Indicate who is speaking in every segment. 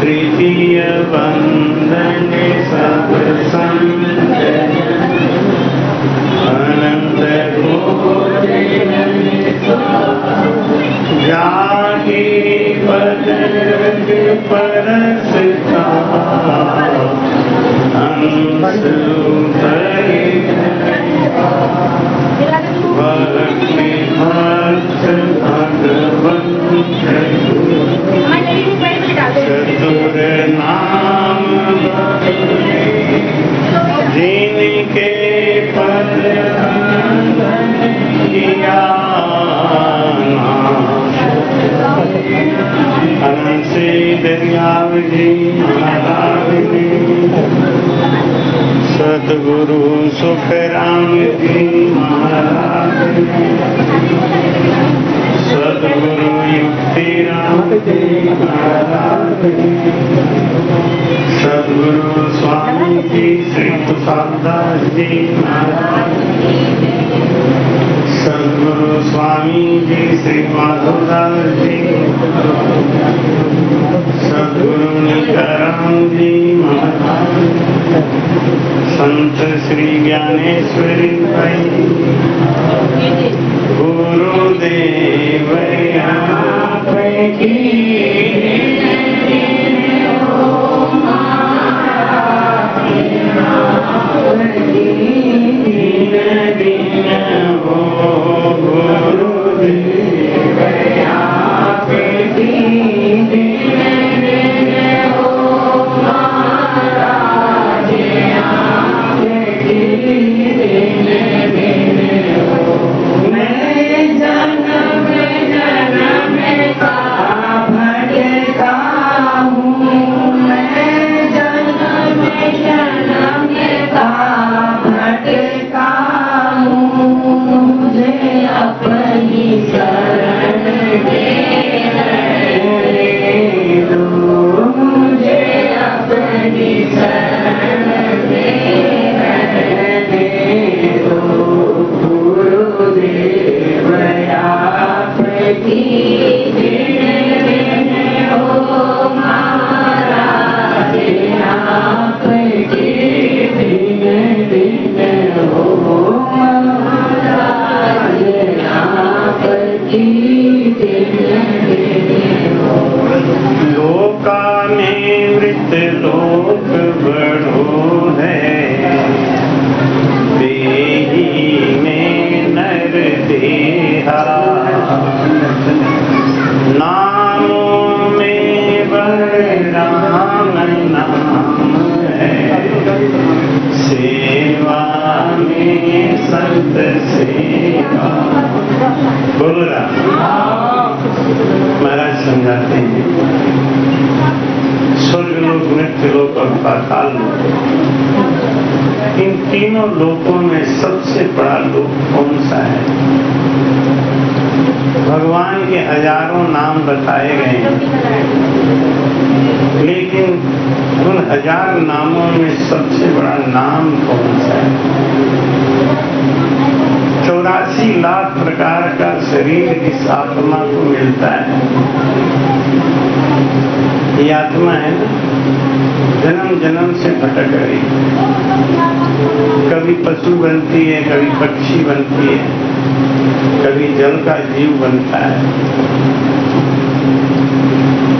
Speaker 1: तृतीय बंधन सब संग अनंत जागे पद परसता अंश भक्ति भक्त भगवंत चतुर नाम जिनके पद किया अनंत से दरियाव जी महाराज ने सदगुरु सुखराम जी महाराज ने सदगुरु युक्तिराम जी महाराज ने सदगुरु स्वामी जी श्री तुषारदास जी महाराज सदगुरु स्वामी जी श्री माधवदास जी सदगुरु नित्यानंद जी महाराज संत श्री ज्ञानेश्वरी भाई गुरुदेव आपकी महाराज समझाते हैं स्वर्ग लोक, मृत्यु लोक और पाताल लोक, इन तीनों लोकों में सबसे बड़ा लोक कौन सा है? भगवान के हजारों नाम बताए गए हैं, लेकिन उन 1000 नामों में सबसे बड़ा नाम कौन सा है? 84 लाख प्रकार का शरीर इस आत्मा को मिलता है। ये आत्मा है ना, जन्म जन्म से भटक रही, कभी पशु बनती है, कभी पक्षी बनती है, कभी जल का जीव बनता है।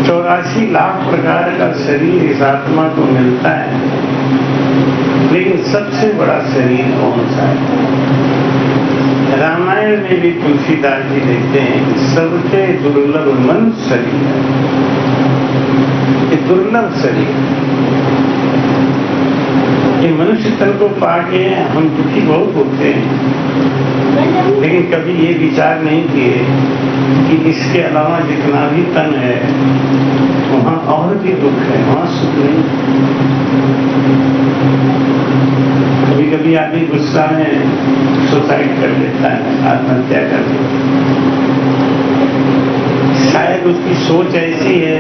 Speaker 1: 84 लाख प्रकार का शरीर इस आत्मा को मिलता है, लेकिन सबसे बड़ा शरीर कौन सा है? रामायण में भी तुलसीदास जी लिखते हैं, सबसे दुर्लभ मनुष्य शरीर है। ये दुर्लभ शरीर, ये मनुष्य तन को पाके हम दुखी बहुत होते हैं, लेकिन कभी ये विचार नहीं किए कि इसके अलावा जितना भी तन है वहाँ और भी दुख है, वहाँ सुख नहीं। कभी कभी आदमी गुस्सा में सुसाइड कर लेता है, आत्महत्या कर लेता है। शायद उसकी सोच ऐसी है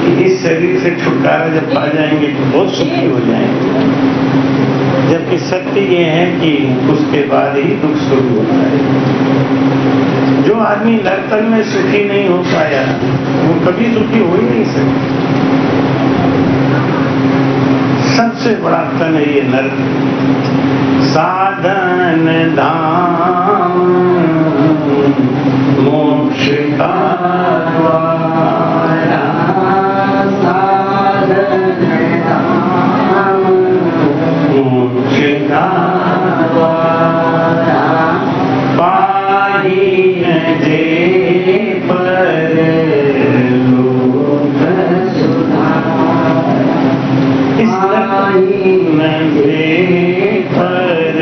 Speaker 1: कि इस शरीर से छुटकारा जब पा जाएंगे तो बहुत सुखी हो जाएंगे, जबकि सत्य ये है कि उसके बाद ही दुख शुरू होता है। जो आदमी नरक में सुखी नहीं हो पाया वो कभी सुखी हो ही नहीं सकता। सबसे बड़ा तन है ये नर। साधन धाम मोक्ष का द्वार, साधन धाम मोक्ष का द्वार, पाही न जे पर लोक सुधार, पाही न जे पर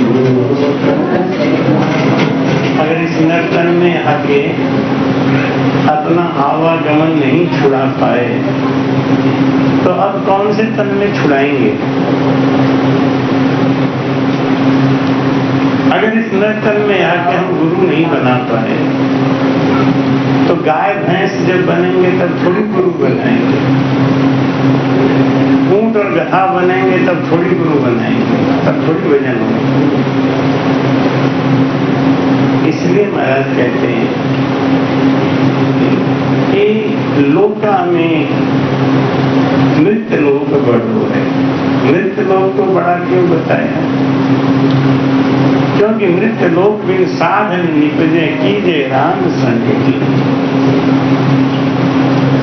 Speaker 1: लोक। अगर इस नर्तन में आके अपना आवागमन नहीं छुड़ा पाए तो अब कौन से तन में छुड़ाएंगे? अगर इस नर्तन में आके हम गुरु नहीं बना पाए तो गाय भैंस जब बनेंगे तब थोड़ी गुरु बनाएंगे, ऊंट और गधा बनेंगे तब थोड़ी गुरु बनाएंगे, तब थोड़ी भजन होगा। इसलिए महाराज कहते हैं कि लोका में मृत्यु लोक बड़ो है। मृत्यु लोक को बड़ा क्यों बताया? क्योंकि मृत्यु लोक भी साधन निपजे कीजे राम संग।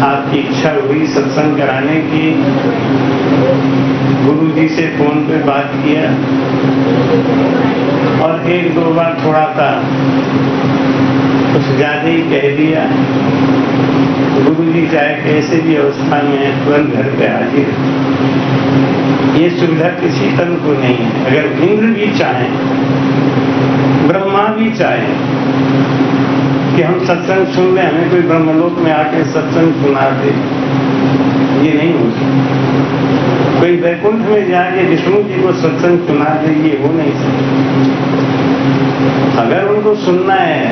Speaker 1: आपकी इच्छा हुई सत्संग कराने की, गुरु जी से फोन पे बात किया और एक दो बार थोड़ा सा कुछ ज्यादा ही कह दिया, गुरु जी चाहे कैसे भी अवस्था में तुरंत घर पे हाजिर। ये सुविधा किसी तन को नहीं है। अगर इंद्र भी चाहे, ब्रह्मा भी चाहे कि हम सत्संग सुन लें, हमें कोई ब्रह्मलोक में आके सत्संग सुना दे, ये नहीं हो सकता। कोई वैकुंठ में जाके विष्णु जी को सत्संग सुना दे, ये हो नहीं सकता। अगर उनको सुनना है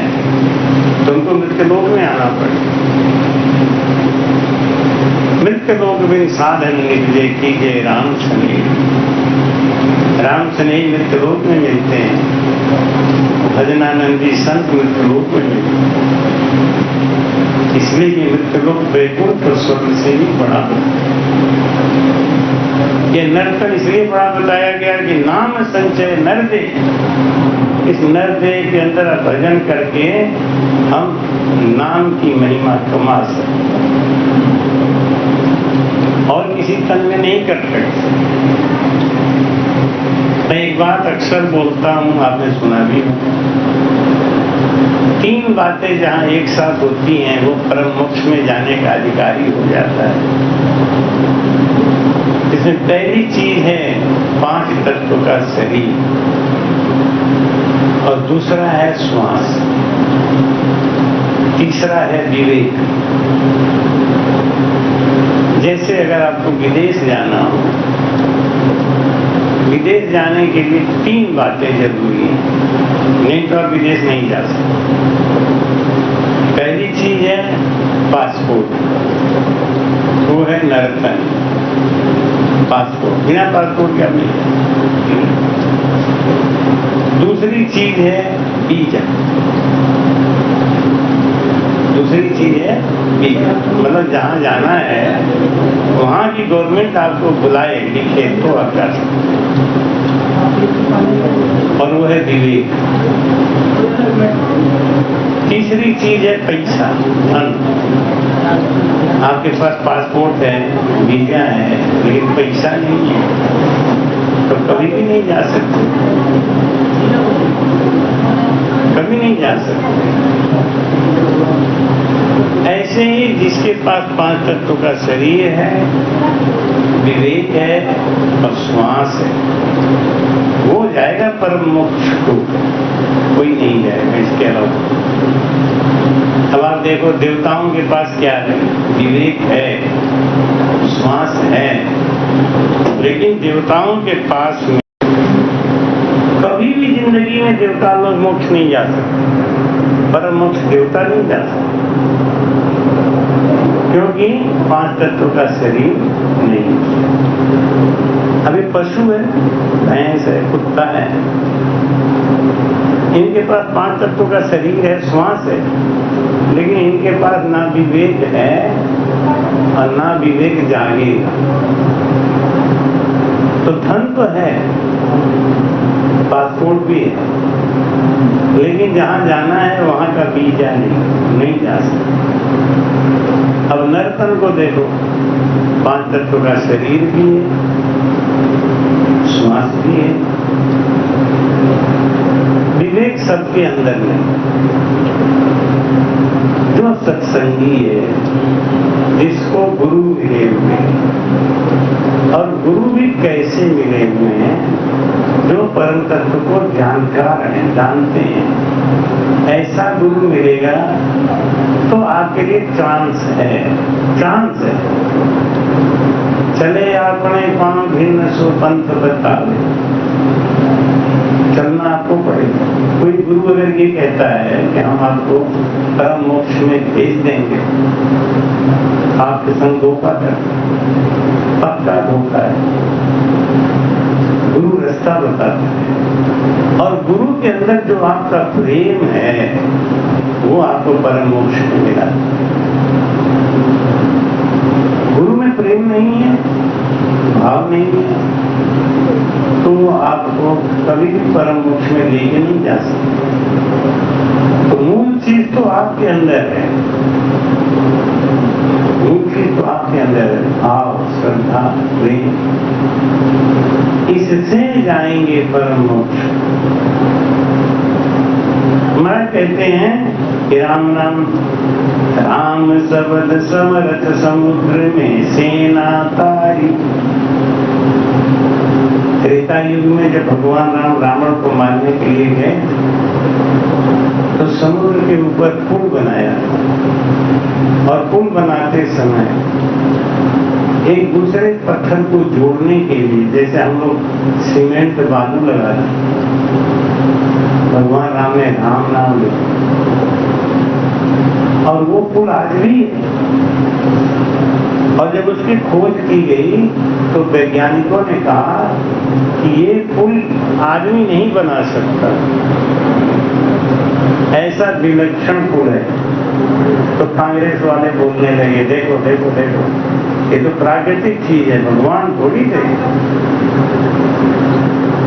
Speaker 1: तो उनको मृत्युलोक में आना पड़ेगा। मृत्युलोक में साधन निकले कीजिए राम स्नेह। राम स्नेह मृत्युलोक में मिलते हैं, भजनानंदी संत मृत्युलोक में मिलते हैं। इसलिए ये मृत्युलोक वैकुंठ और स्वर्ग से भी बड़ा होता है। ये नर्तन इसलिए बड़ा बताया गया कि नाम संचय नरदे। इस नरदेह के अंदर भजन करके हम नाम की महिमा कमा सकते और किसी तन में नहीं कर सकते। मैं एक बात अक्सर बोलता हूँ, आपने सुना भी हो, 3 बातें जहाँ एक साथ होती हैं वो परम मोक्ष में जाने का अधिकारी हो जाता है। इसमें पहली चीज है 5 तत्व का शरीर और दूसरा है श्वास, तीसरा है विवेक। जैसे अगर आपको विदेश जाना हो, विदेश जाने के लिए 3 बातें जरूरी हैं, नहीं तो आप विदेश नहीं जा सकते। पहली चीज है पासपोर्ट, वो है नर्तन। पासपोर्ट, बिना पासपोर्ट के आप नहीं जाते। दूसरी चीज है वीजा। दूसरी चीज है वीजा, मतलब जहाँ जाना है वहाँ की गवर्नमेंट आपको बुलाए लिखे तो आप जा सकते। और वो है विवेक। तीसरी चीज है पैसा, धन। आपके पास पासपोर्ट है, वीजा है, लेकिन पैसा नहीं है तो कभी भी नहीं जा सकते, कभी नहीं जा सकते। ऐसे ही जिसके पास 5 तत्वों का शरीर है, विवेक है और श्वास है, वो जाएगा परम मोक्ष को, कोई नहीं जाएगा इसके अलावा। अब आप देखो देवताओं के पास क्या है, विवेक है, श्वास है, लेकिन देवताओं के पास में कभी भी जिंदगी में देवता लोग मोक्ष नहीं जा सकते, परम मोक्ष देवता नहीं जा सकते, क्योंकि 5 तत्वों का शरीर नहीं। अभी पशु है, भैंस है, कुत्ता है, इनके पास 5 तत्वों का शरीर है, श्वास है, लेकिन इनके पास ना विवेक है और ना विवेक जागेगा। तो धन तो है, पासपोर्ट भी है, लेकिन जहां जाना है वहां का वीजा नहीं जा सकता। अब नर्तन को देखो, 5 तत्व का शरीर भी है, श्वास भी है, विवेक सबके अंदर नहीं। जो सत्संगी है, जिसको गुरु मिले हुए, और गुरु भी कैसे मिले हुए हैं, जो परम तत्व को जानकार हैं, जानते हैं, ऐसा गुरु मिलेगा तो आपके लिए चांस है। चले आपने पांव भिन्न सो पंथ बतावे, चलना आपको पड़ेगा। कोई गुरु अगर ये कहता है कि हम आपको परम मोक्ष में भेज देंगे, आपके संग धोखा कर, पक्का धोखा है। गुरु रास्ता बताता है, और गुरु के अंदर जो आपका प्रेम है वो आपको परम मोक्ष में मिला। गुरु में प्रेम नहीं है, भाव नहीं है, तो वो आपको कभी भी परम मोक्ष में लेके नहीं जा सकते। तो मूल चीज तो आपके अंदर है, मूल चीज तो आपके अंदर है, भाव, श्रद्धा, प्रेम, इससे जाएंगे परम मोक्ष। महाराज कहते हैं कि राम शब्द समरथ समुद्र में सेना तारी। त्रेता युग में जब भगवान राम रावण को मारने के लिए गए तो समुद्र के ऊपर पुल बनाया, और पुल बनाते समय एक दूसरे पत्थर को जोड़ने के लिए, जैसे हम लोग सीमेंट बालू लगाते, भगवान राम ने राम नाम लिया, और वो पुल आज भी है। और जब उसकी खोज की गई तो वैज्ञानिकों ने कहा कि ये पुल आदमी नहीं बना सकता, ऐसा विलक्षण पुल है। तो कांग्रेस वाले बोलने लगे, देखो देखो देखो, ये तो प्राकृतिक चीज है, भगवान थोड़ी थे।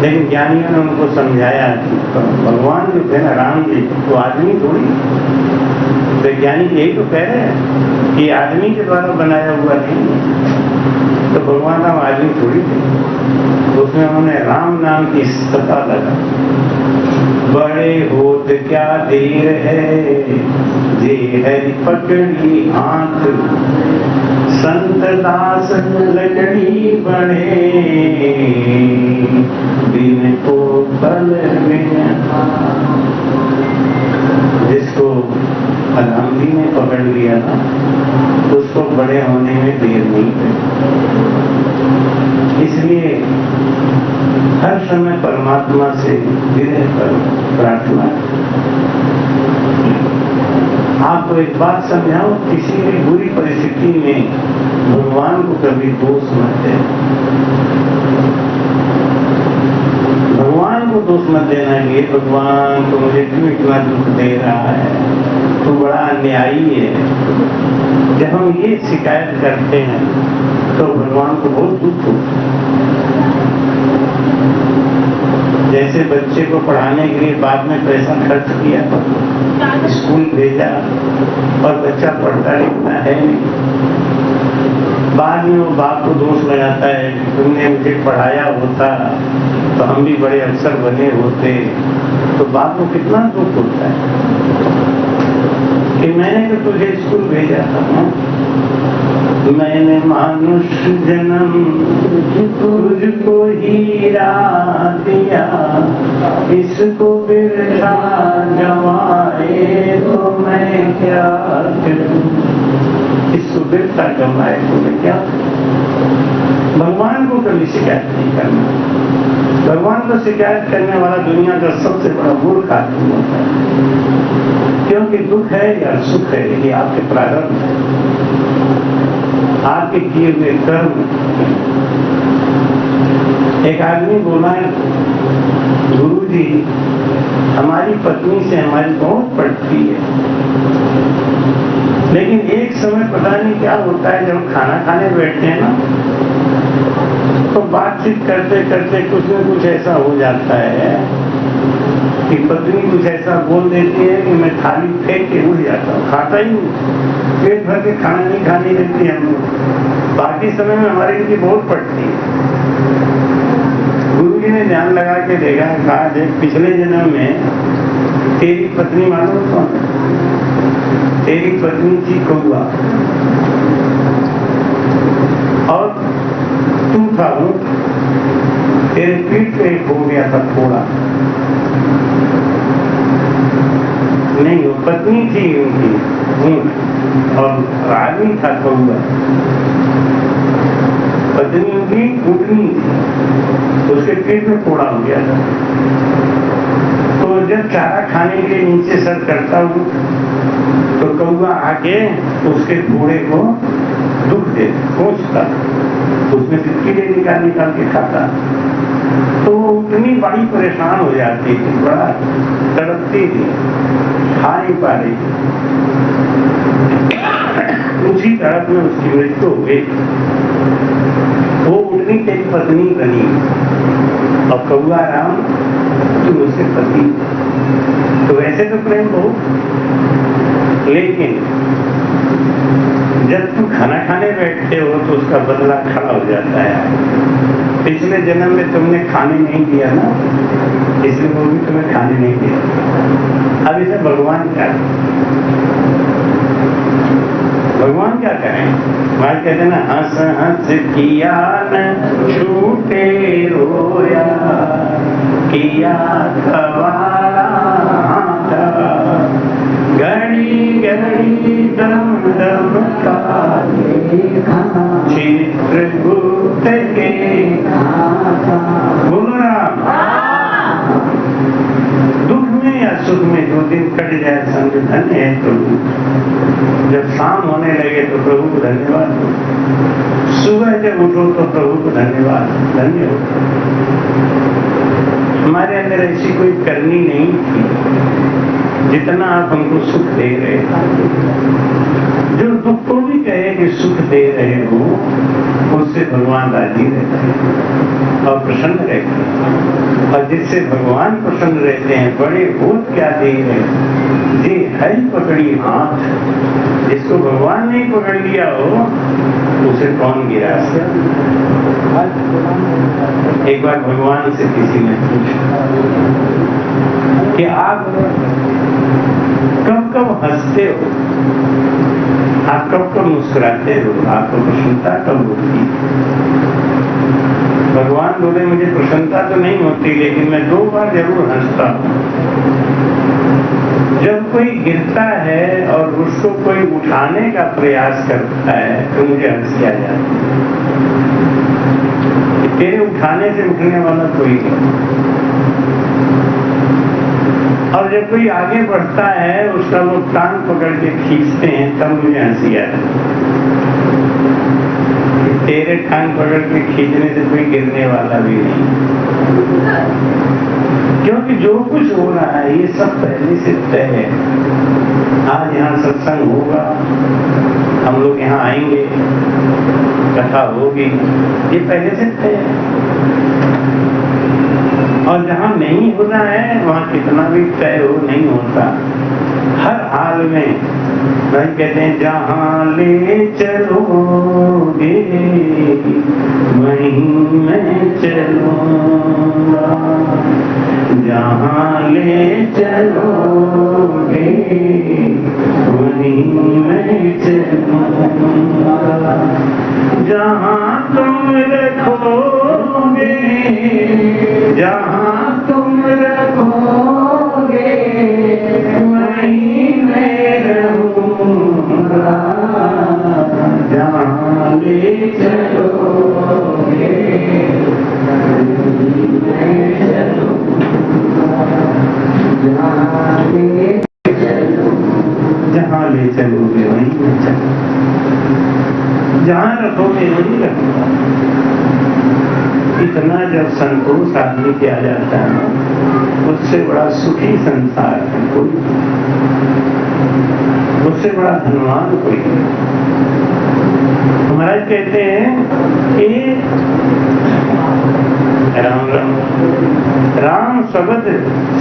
Speaker 1: लेकिन ज्ञानियों ने उनको समझाया कि भगवान जो थे ना, राम जी, तो आदमी थोड़ी। वैज्ञानिक यही तो कह रहे हैं कि आदमी के द्वारा बनाया हुआ नहीं, तो भगवान राम आदमी थोड़ी थे। उसमें उन्होंने राम नाम की सत्ता लगा। बड़े होत क्या देर है, जे हरि पकड़ी हाथ, संत दास लकड़ी बढ़े, दिन को कल में। जिसको रामजी ने पकड़ लिया था उसको बड़े होने में देर नहीं पड़ी। इसलिए हर समय परमात्मा से विनय करो, प्रार्थना। आपको एक बात समझाओ, किसी भी बुरी परिस्थिति में भगवान को कभी दोष मत दे। भगवान को दोष मत देना कि भगवान तो मुझे क्यों इतना दुख दे रहा है, तो बड़ा अन्यायी है। जब हम ये शिकायत करते हैं तो भगवान को बहुत दुख होता है। जैसे बच्चे को पढ़ाने के लिए बाद में पैसा खर्च किया, स्कूल भेजा और बच्चा पढ़ता लिखता है नहीं, बाद में वो बाप को दोष लगाता है कि तुमने मुझे पढ़ाया होता तो हम भी बड़े अफसर बने होते। तो बाप को कितना दुख होता है कि मैंने तो तुझे स्कूल भेजा था, मैंने मनुष्य जन्म तुझको हीरा दिया, इसको बिरथा गवाए तो मैं क्या करूं, इसको बिरथा गवाए तो मैं क्या करूं। भगवान को कभी शिकायत नहीं करना। भगवान को शिकायत करने वाला दुनिया का सबसे बड़ा मूर्ख आदमी होता है, क्योंकि दुख है या सुख है ये आपके प्रारब्ध है, आपके किए हुए कर्म। एक आदमी बोला, गुरुजी हमारी पत्नी से हमारी बहुत पड़ती है, लेकिन एक समय पता नहीं क्या होता है, जब खाना खाने बैठते हैं ना तो बातचीत करते करते कुछ न कुछ ऐसा हो जाता है कि पत्नी कुछ ऐसा बोल देती है कि मैं थाली फेंक के उठ जाता हूँ, खाता ही नहीं, पेट भर के खाना नहीं खाने देती हम लोग। बाकी समय में हमारे लिए बहुत पड़ती है। गुरु जी ने ध्यान लगा के देखा, कहा देख पिछले जन्म में तेरी पत्नी मालूम कौन? तेरी पत्नी थी कौआ और तू था ऊँट, तेरे पीठ पे हो गया था फोड़ा। नहीं, वो पत्नी थी उनकी ऊँट और आदमी था कौआ। पत्नी उनकी ऊँटनी थी, उसके पेट में फोड़ा हो गया था। तो जब चारा खाने के लिए नीचे सर करता हूँ तो कौआ आके उसके फोड़े को दुख दे पहुंचता, उसमें से कीड़े निकाल के खाता। तो उतनी बड़ी परेशान हो जाती थी, बड़ा तड़पती थी, खा नहीं पा रही थी। उसी तड़प में उसकी मृत्यु हो गई। वो उतनी तेरी पत्नी बनी और कौआ राम तू उसके पति। तो वैसे तो प्रेम बहुत, लेकिन जब तुम खाना खाने बैठते हो तो उसका बदला खड़ा हो जाता है। पिछले जन्म में तुमने खाने नहीं दिया ना, इसलिए वो भी तुम्हें खाने नहीं दिया। अब इसे भगवान क्या करें? महाराज कहते हैं ना, हंस हंस किया न छूटे रोया, किया कवाला घड़ी घड़ी दम दम का चित्रगुप्त के दुख में या सुख में 2 दिन कट जाए समझ धन्य है प्रभु। जब शाम होने लगे तो प्रभु को धन्यवाद दो, सुबह जब उठो तो प्रभु को धन्यवाद, धन्य हो। हमारे अंदर ऐसी कोई करनी नहीं थी जितना आप हमको सुख दे रहे हो। जो दुख को भी कहे कि सुख दे रहे हो, उससे भगवान राजी रहते हैं और प्रसन्न रहते हैं। और जिससे भगवान प्रसन्न रहते हैं, बड़े भूत क्या दे रहे जी, हरी पकड़ी हाथ। जिसको भगवान ने पकड़ लिया हो उसे कौन गिरा? एक बार भगवान से किसी ने पूछा कि आप कब कब हंसते हो, आप कब कब मुस्कुराते हो, आपको प्रसन्नता कब होती? भगवान बोले मुझे प्रसन्नता तो नहीं होती, लेकिन मैं 2 बार जरूर हंसता हूँ। जब कोई गिरता है और उसको कोई उठाने का प्रयास करता है तो मुझे हंसी आ जाती है। तेरे उठाने से उठने वाला कोई नहीं। और जब कोई आगे बढ़ता है उसका वो टांग पकड़ के खींचते हैं तब मुझे हंसी आ जाती है। तेरे टांग पकड़ के खींचने से कोई गिरने वाला भी नहीं, क्योंकि जो कुछ हो रहा है ये सब पहले से तय है। आज यहाँ सत्संग होगा, हम लोग यहाँ आएंगे, कथा होगी, ये पहले से तय है। और जहाँ नहीं होना है वहाँ कितना भी तय हो नहीं होता। हर हाल में भाई कहते हैं जहाँ ले चलोगे वहीं मैं चलूंगा, जहाँ ले चलोगे वहीं मैं चलूंगा, जहाँ तुम रखोगे, जहाँ तुम रखोगे वहीं मैं रहूंगा, जहाँ ले चलोगे वहीं मैं चलूंगा, जहाँ ले चलोगे वहीं मैं चलूंगा, जहाँ रखोगे वहीं रखूंगा। इतना जब संतोष आदमी के आ जाता है उससे बड़ा सुखी संसार है कोई, उससे बड़ा धनवान कोई नहीं। महाराज कहते हैं कि सहस्रम। राम शब्द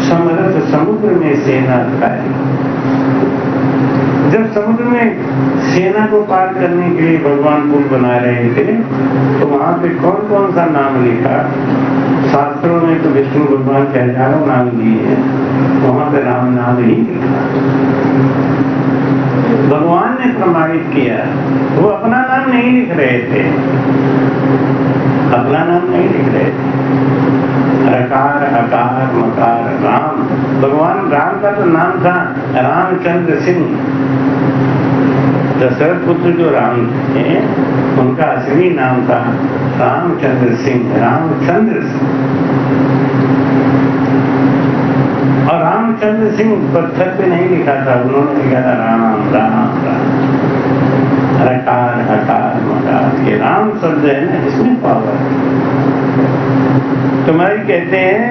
Speaker 1: समरथ समुद्र में सेना खाए। जब समुद्र में सेना को पार करने के लिए भगवान पुल बना रहे थे तो वहां पे कौन कौन सा नाम लिखा? शास्त्रों में तो विष्णु भगवान के हजारों नाम दिए हैं, वहां पे राम नाम ही लिखा। भगवान ने प्रमाणित किया, वो अपना नाम नहीं लिख रहे थे, अपना नाम नहीं लिख रहे थे। रकार अकार मकार राम, भगवान राम का तो नाम था रामचंद्र सिंह। दशरथ पुत्र जो राम थे उनका असली नाम था रामचंद्र सिंह, रामचंद्र सिंह। और रामचंद्र सिंह पत्थर पे नहीं लिखा था, उन्होंने लिखा था राम राम राम। रकार हकार मकार, ये राम शब्द है ना, इसमें पावर है। तुम्हारी कहते हैं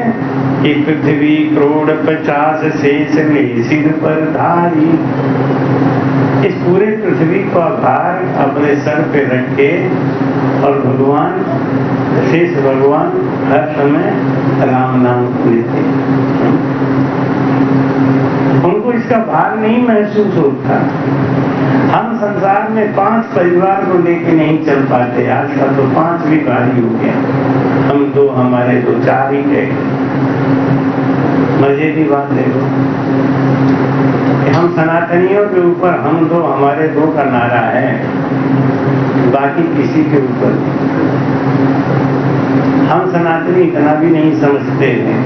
Speaker 1: कि पृथ्वी करोड़ 50 शेष ले सिर पर धारी। इस पूरे पृथ्वी का भार अपने सर पे रख के और भगवान शेष भगवान हर समय राम नाम लेते। उनको इसका भार नहीं महसूस होता। हम संसार में 5 परिवार को लेके नहीं चल पाते, आजकल तो 5 भी भारी हो गया। हम 2 हमारे 2 4 ही रह। मजे की बात देखो, हम सनातनियों के ऊपर हम 2 हमारे 2 का नारा है, बाकी किसी के ऊपर। हम सनातनी इतना भी नहीं समझते हैं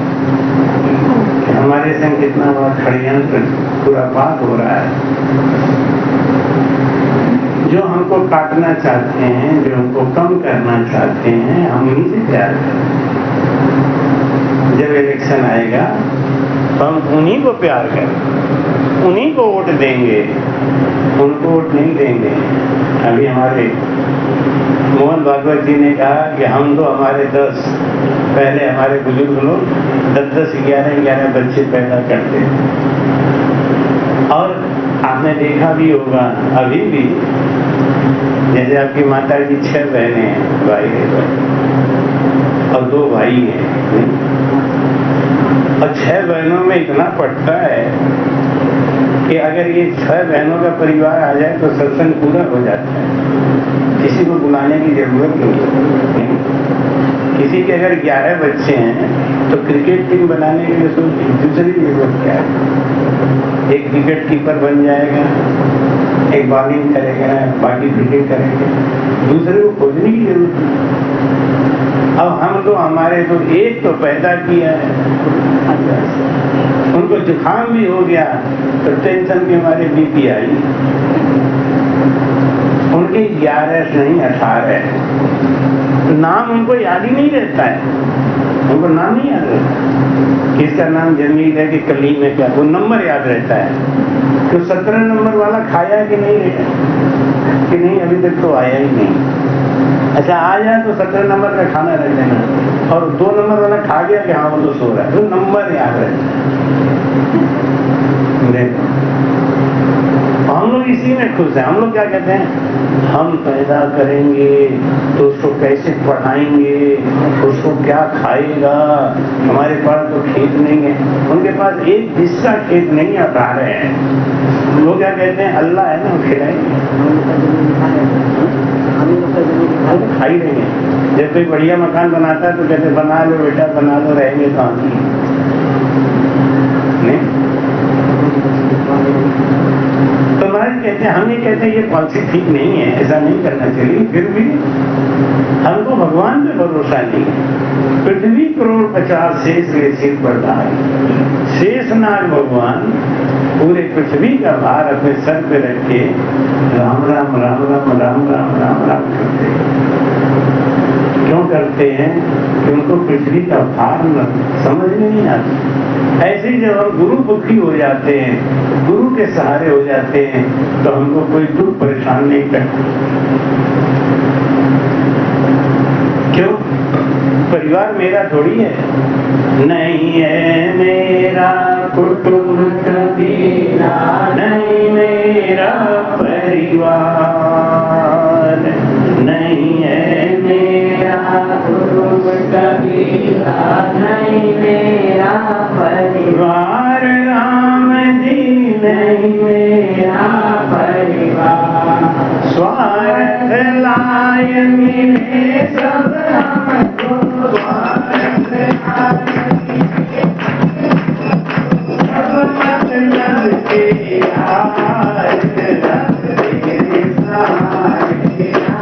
Speaker 1: कि हमारे संग कितना बड़ा षड्यंत्र खुरापात हो रहा है। जो हमको काटना चाहते हैं, जो हमको कम करना चाहते हैं, हम उन्हीं से प्यार करें। जब इलेक्शन आएगा तो हम उन्हीं को प्यार करें, उन्हीं को वोट देंगे, उनको वोट नहीं देंगे। अभी हमारे मोहन भागवत जी ने कहा कि हम तो हमारे 10 पहले हमारे बुजुर्ग लोग 10-10 11-11 बच्चे पैदा करते। और आपने देखा भी होगा अभी भी, जैसे आपकी माता की 6 बहनें हैं, भाई और 2 भाई हैं, और 6 बहनों में इतना पड़ता है कि अगर ये 6 बहनों का परिवार आ जाए तो सत्संग पूरा हो जाता है, किसी को बुलाने की जरूरत नहीं। किसी के अगर 11 बच्चे हैं तो क्रिकेट टीम बनाने के लिए दूसरी जरूरत क्या है? एक विकेट कीपर बन जाएगा, एक बॉलिंग करेगा, बाकी फील्डिंग करेंगे, दूसरे को खोजने की जरूरत नहीं। अब हम तो हमारे तो एक तो पैदा किया है, उनको जुकाम भी हो गया तो टेंशन के मारे बीपी आई। उनके 11 नहीं 18, नाम उनको याद ही नहीं रहता है, उनको नाम नहीं याद रहता। किसका नाम जमील है कि कलीम है, क्या वो नंबर याद रहता है। तो 17 नंबर वाला खाया कि नहीं रहता कि नहीं, अभी तक तो आया ही नहीं। अच्छा आ जाए तो 17 नंबर का खाना रख देना, और 2 नंबर वाला खा गया कि हाँ वो तो सो रहा है, तो नंबर याद रहता है। हम लोग इसी में खुश हैं। हम लोग क्या कहते हैं, हम पैदा करेंगे तो उसको कैसे पढ़ाएंगे, उसको क्या खाएगा, हमारे पास तो खेत नहीं है। उनके पास एक हिस्सा खेत नहीं हटा रहे हैं। लोग क्या कहते हैं, अल्लाह है ना खिलाएंगे, हम तो खा ही रहे हैं। जब कोई बढ़िया मकान बनाता है तो कहते बना लो बेटा बना लो, रहेंगे तो हम नहीं। तो महाराज कहते हैं, हम ये कहते हैं ये पॉलिसी ठीक नहीं है, ऐसा नहीं करना चाहिए, फिर भी हमको भगवान पे भरोसा नहीं है। पृथ्वी करोड़ 50 शेष ले सिर पर धारी। शेषनाग भगवान पूरे पृथ्वी का भार अपने सर पे रख के राम राम राम राम राम राम राम राम करते हैं। क्यों करते हैं? कि उनको पृथ्वी का भार समझ में नहीं आता। ऐसे ही जब हम गुरु मुखी हो जाते हैं, गुरु के सहारे हो जाते हैं, तो हमको कोई दुख परेशान नहीं करता। क्यों? परिवार मेरा थोड़ी है, नहीं है मेरा कुटुंब कबीरा, नहीं मेरा परिवार, नहीं है मेरा कुटुंब कबीरा,
Speaker 2: नहीं मेरा परिवार,
Speaker 1: राम जी नहीं
Speaker 2: मेरा परिवार,
Speaker 1: स्वार्थ लाय मिले सब हमको, स्वार्थ लाय सब मतलब के यार, रब तेरे सारे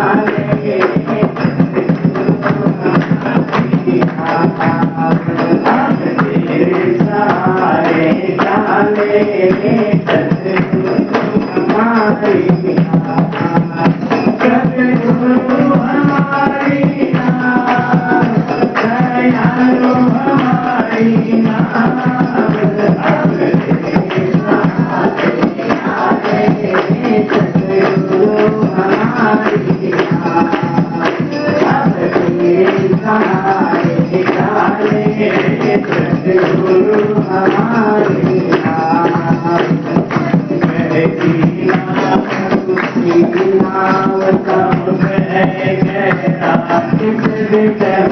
Speaker 1: आले, रब तेरे सारे जाने सतगुरु हमारी, सतगुरु हमारी नाम, दयालु हमारी नाम, अब तेरे सारे आले, सतगुरु हमारी नाम, अब तेरे सारे जाने सतगुरु हमारी नाम, नाम कब गहरा किस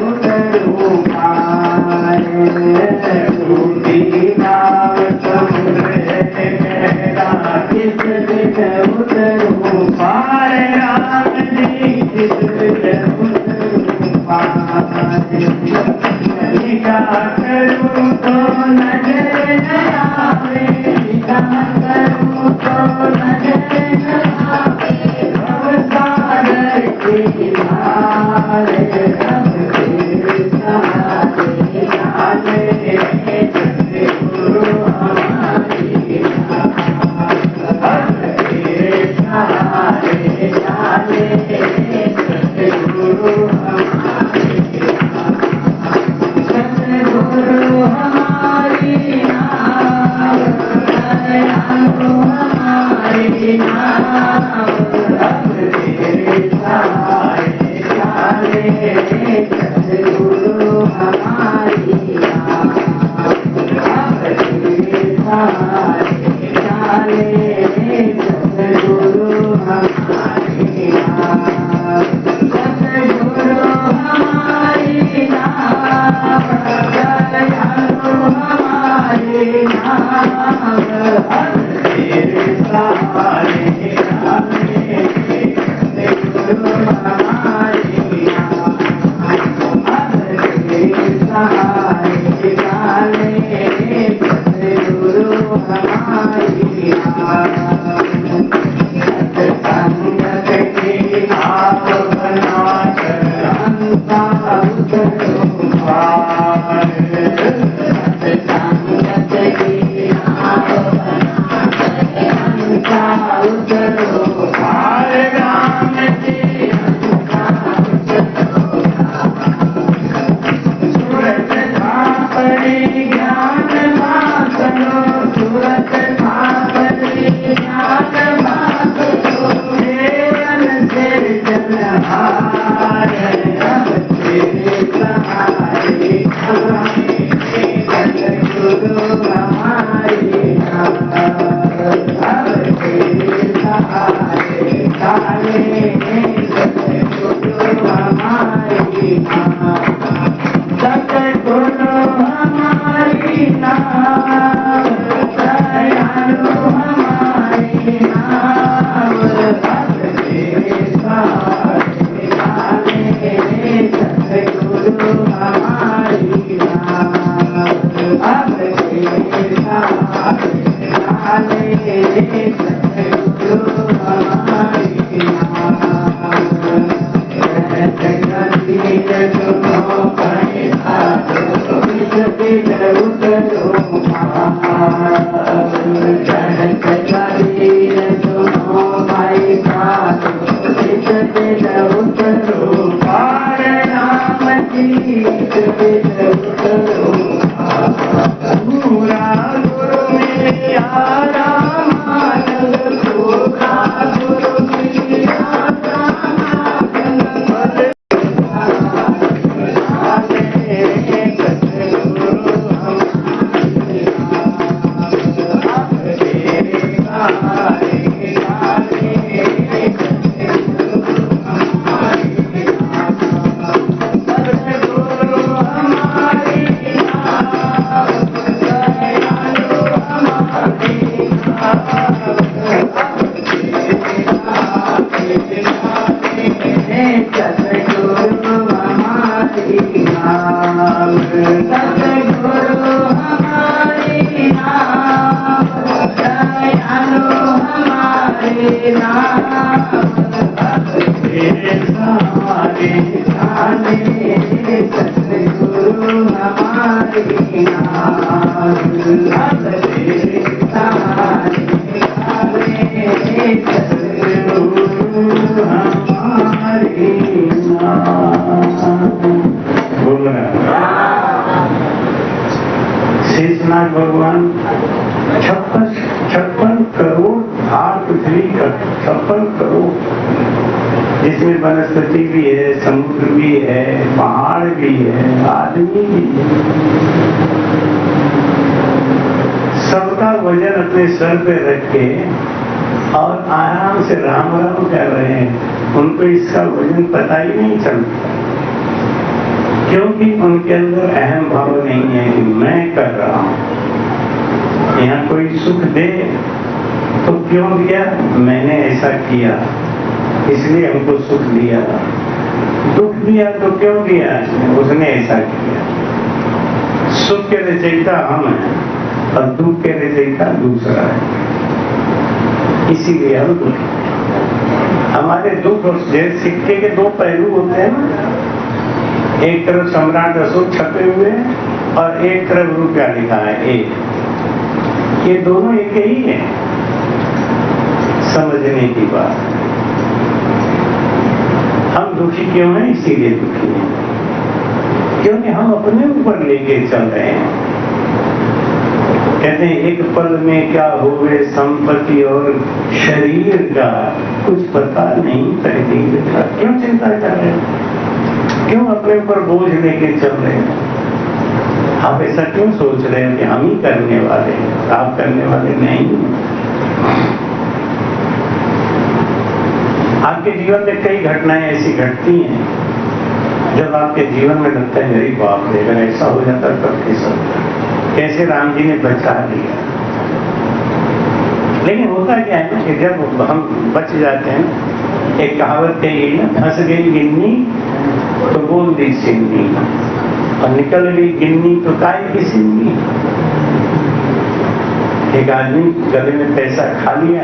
Speaker 1: उतरू पार, टूटी नाव कब गहरा किस उतरू पार, राम जी किस उतरू पार, क्या करूँ तो नजर न आवे, क्या करूँ तो नजर न आवे, भवसागर के मारे, रब तेरे सहारे जाने सतगुरु हमारी नाम, रब तेरे सहारे जाने सतगुरु हमारी नाम, सतगुरु हमारी नाम, दयालु हमारी नाम, रब तेरे सहारे जाने सतगुरु हमारी नाम, रब तेरे सहारे जाने सतगुरु हमारी नाम, सतगुरु हमारी नाम, दयालु हमारी नाम, अब तेरे सहारे जाने सतगुरु हमारी नाम, अब तेरे सहारे जाने सतगुरु हमारी नाम, सत्संग के आप बना कर अंता उतरो पार, सत्संग के आप बना कर अंता उतरो पार, राम जी अंता उतरो पार, सूरत थापड़ी ज्ञान मातलो, सूरत थापड़ी ज्ञान मातलो, हेरन से जलहार, रब तेरे सहारे जाने सतगुरु हमारी नाम, अब तेरे सहारे जाने सतगुरु हमारी नाम, सतगुरु हमारी नाम, दयालु हमारी नाम, अब तेरे सहारे जाने सतगुरु हमारी नाम, अब तेरे सहारे जाने सतगुरु हमारी नाम, सुनो पैसा उतरो पार, सुनो भाई बात उतरो पार, राम जी उतरो पार, पूरा गुरु मेरा राम पूरा गुरु मेरा राम,
Speaker 2: सतगुरु हमारी नाम, सतगुरु हमारी नाम, दयालु हमारे नाम, तेरे सहारे जाने सतगुरु हमारी नाम, तेरे सहारे जाने सतगुरु हमारी नाम।
Speaker 1: बोल रहा शेषनाग भगवान 56 करोड़ भार पृथ्वी का 56 करोड़, जिसमें वनस्पति भी है, समुद्र भी है, पहाड़ भी है, आदमी भी है। सबका वजन अपने सर पे रख के और आराम से राम राम कर रहे हैं। उनको इसका वजन पता ही नहीं चलता, क्योंकि उनके अंदर अहम भाव नहीं है कि मैं कर रहा हूं। यहाँ कोई सुख दे तो क्यों दिया? मैंने ऐसा किया इसलिए हमको सुख दिया। दुख दिया तो क्यों दिया? उसने ऐसा किया। सुख के रचयिता हम हैं और दुख के रचयिता दूसरा है, इसीलिए हम दुखी। हमारे दुख और सिक्के के दो पहलू होते हैं ना, एक तरफ सम्राट अशोक छपे हुए हैं और एक तरफ रुपया लिखा है एक। ये दोनों एक ही है। समझने की बात, हम दुखी क्यों हैं? इसीलिए दुखी हैं क्योंकि हम अपने ऊपर लेके चल रहे हैं। कहते हैं एक पल में क्या हुए संपत्ति और शरीर का कुछ पता नहीं तकदीर का। क्यों चिंता कर रहे हैं? क्यों अपने ऊपर बोझ लेके चल रहे हैं? आप ऐसा क्यों सोच रहे हैं कि हम ही करने वाले हैं? आप करने वाले नहीं। आपके जीवन में कई घटनाएं ऐसी घटती हैं जब आपके जीवन में लगता है मेरी बाप रे, अगर ऐसा हो जाता तब कैसा होता। कैसे राम जी ने बचा लिया। लेकिन होता क्या है ना कि जब हम बच जाते हैं, एक कहावत कही गई ना, फंस गई गिन्नी तो बोल दी सिन्नी, और निकल गई गिन्नी तो काय की सिन्नी। एक आदमी गले में पैसा खा लिया,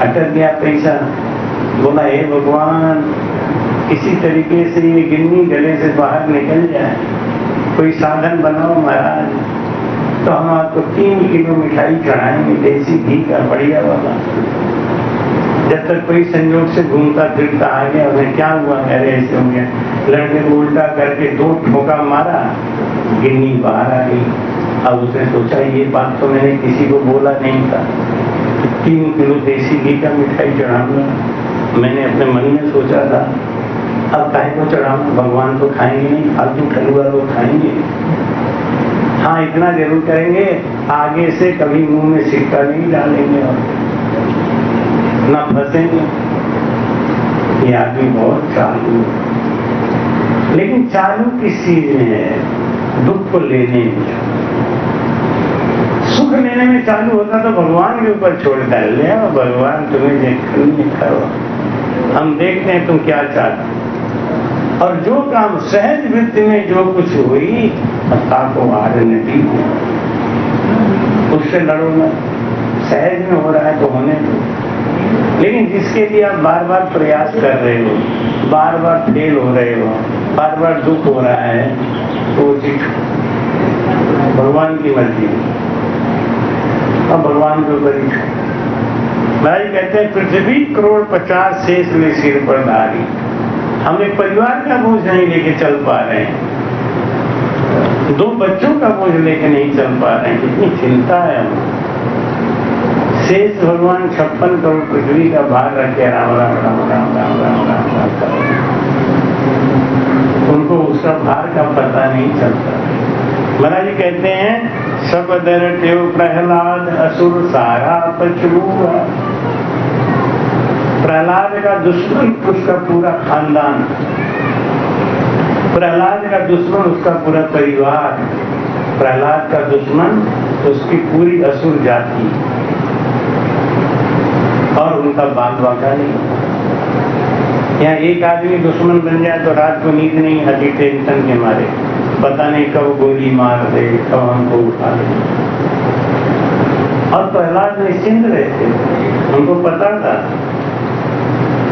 Speaker 1: अटक गया पैसा, बोला हे भगवान किसी तरीके से ये गिन्नी गले से बाहर निकल जाए, कोई साधन बनाओ महाराज, तो हम आपको 3 किलो मिठाई चढ़ाएंगे, देसी घी का बढ़िया वाला। जब तक कोई संयोग से घूमता फिरता आ गया, उन्हें क्या हुआ, मेरे ऐसे हो गया, लड़के को उल्टा करके 2 ठोका मारा, गिन्नी बाहर आ गई। अब उसने सोचा ये बात तो मैंने किसी को बोला नहीं था, 3 किलो देसी घी का मिठाई चढ़ाऊंगा, मैंने अपने मन में सोचा था। अब काहे को चढ़ाऊंगा, भगवान तो खाएंगे नहीं, फालतू ठलुआ लोग खाएंगे। हाँ इतना जरूर करेंगे, आगे से कभी मुंह में सिक्का नहीं डालेंगे और न फंसेंगे। ये आदमी बहुत चालू, लेकिन चालू किस चीज में है? दुख को लेने में। सुख लेने में चालू होता तो भगवान के ऊपर छोड़ डाल ले, भगवान तुम्हें देखने करो, हम देखते हैं तुम क्या चाहते। और जो काम सहज वृत्ति में जो कुछ हुई, ताको हार नदी, उससे लड़ो ना। सहज में हो रहा है तो होने दो। लेकिन जिसके लिए आप बार बार प्रयास कर रहे हो, बार बार फेल हो रहे हो, बार बार दुख हो रहा है, तो भगवान की मर्जी अब भगवान के ऊपर ही। भाई कहते हैं पृथ्वी करोड़ 50 शेष में सिर पर धारी। हम एक परिवार का बोझ नहीं लेके चल पा रहे हैं, 2 बच्चों का बोझ लेके नहीं चल पा रहे हैं, कितनी चिंता है हमें। शेष भगवान 56 करोड़ पृथ्वी का भार रखे राम राम राम राम राम राम राम राम कर, उनको उसका भार का पता नहीं चलता। महाराज जी कहते हैं सब दरटे प्रहलाद असुर सारा पचरूआ। प्रहलाद का दुश्मन उसका पूरा खानदान, प्रहलाद का दुश्मन उसका पूरा परिवार, प्रहलाद का दुश्मन उसकी पूरी असुर जाति, और उनका बाल बाका नहीं। या एक आदमी दुश्मन बन जाए तो रात को नींद नहीं आती टेंशन के मारे, पता नहीं कब गोली मार दे, कब हमको उठा ले। और प्रहलाद निश्चिंत रहते, हमको पता था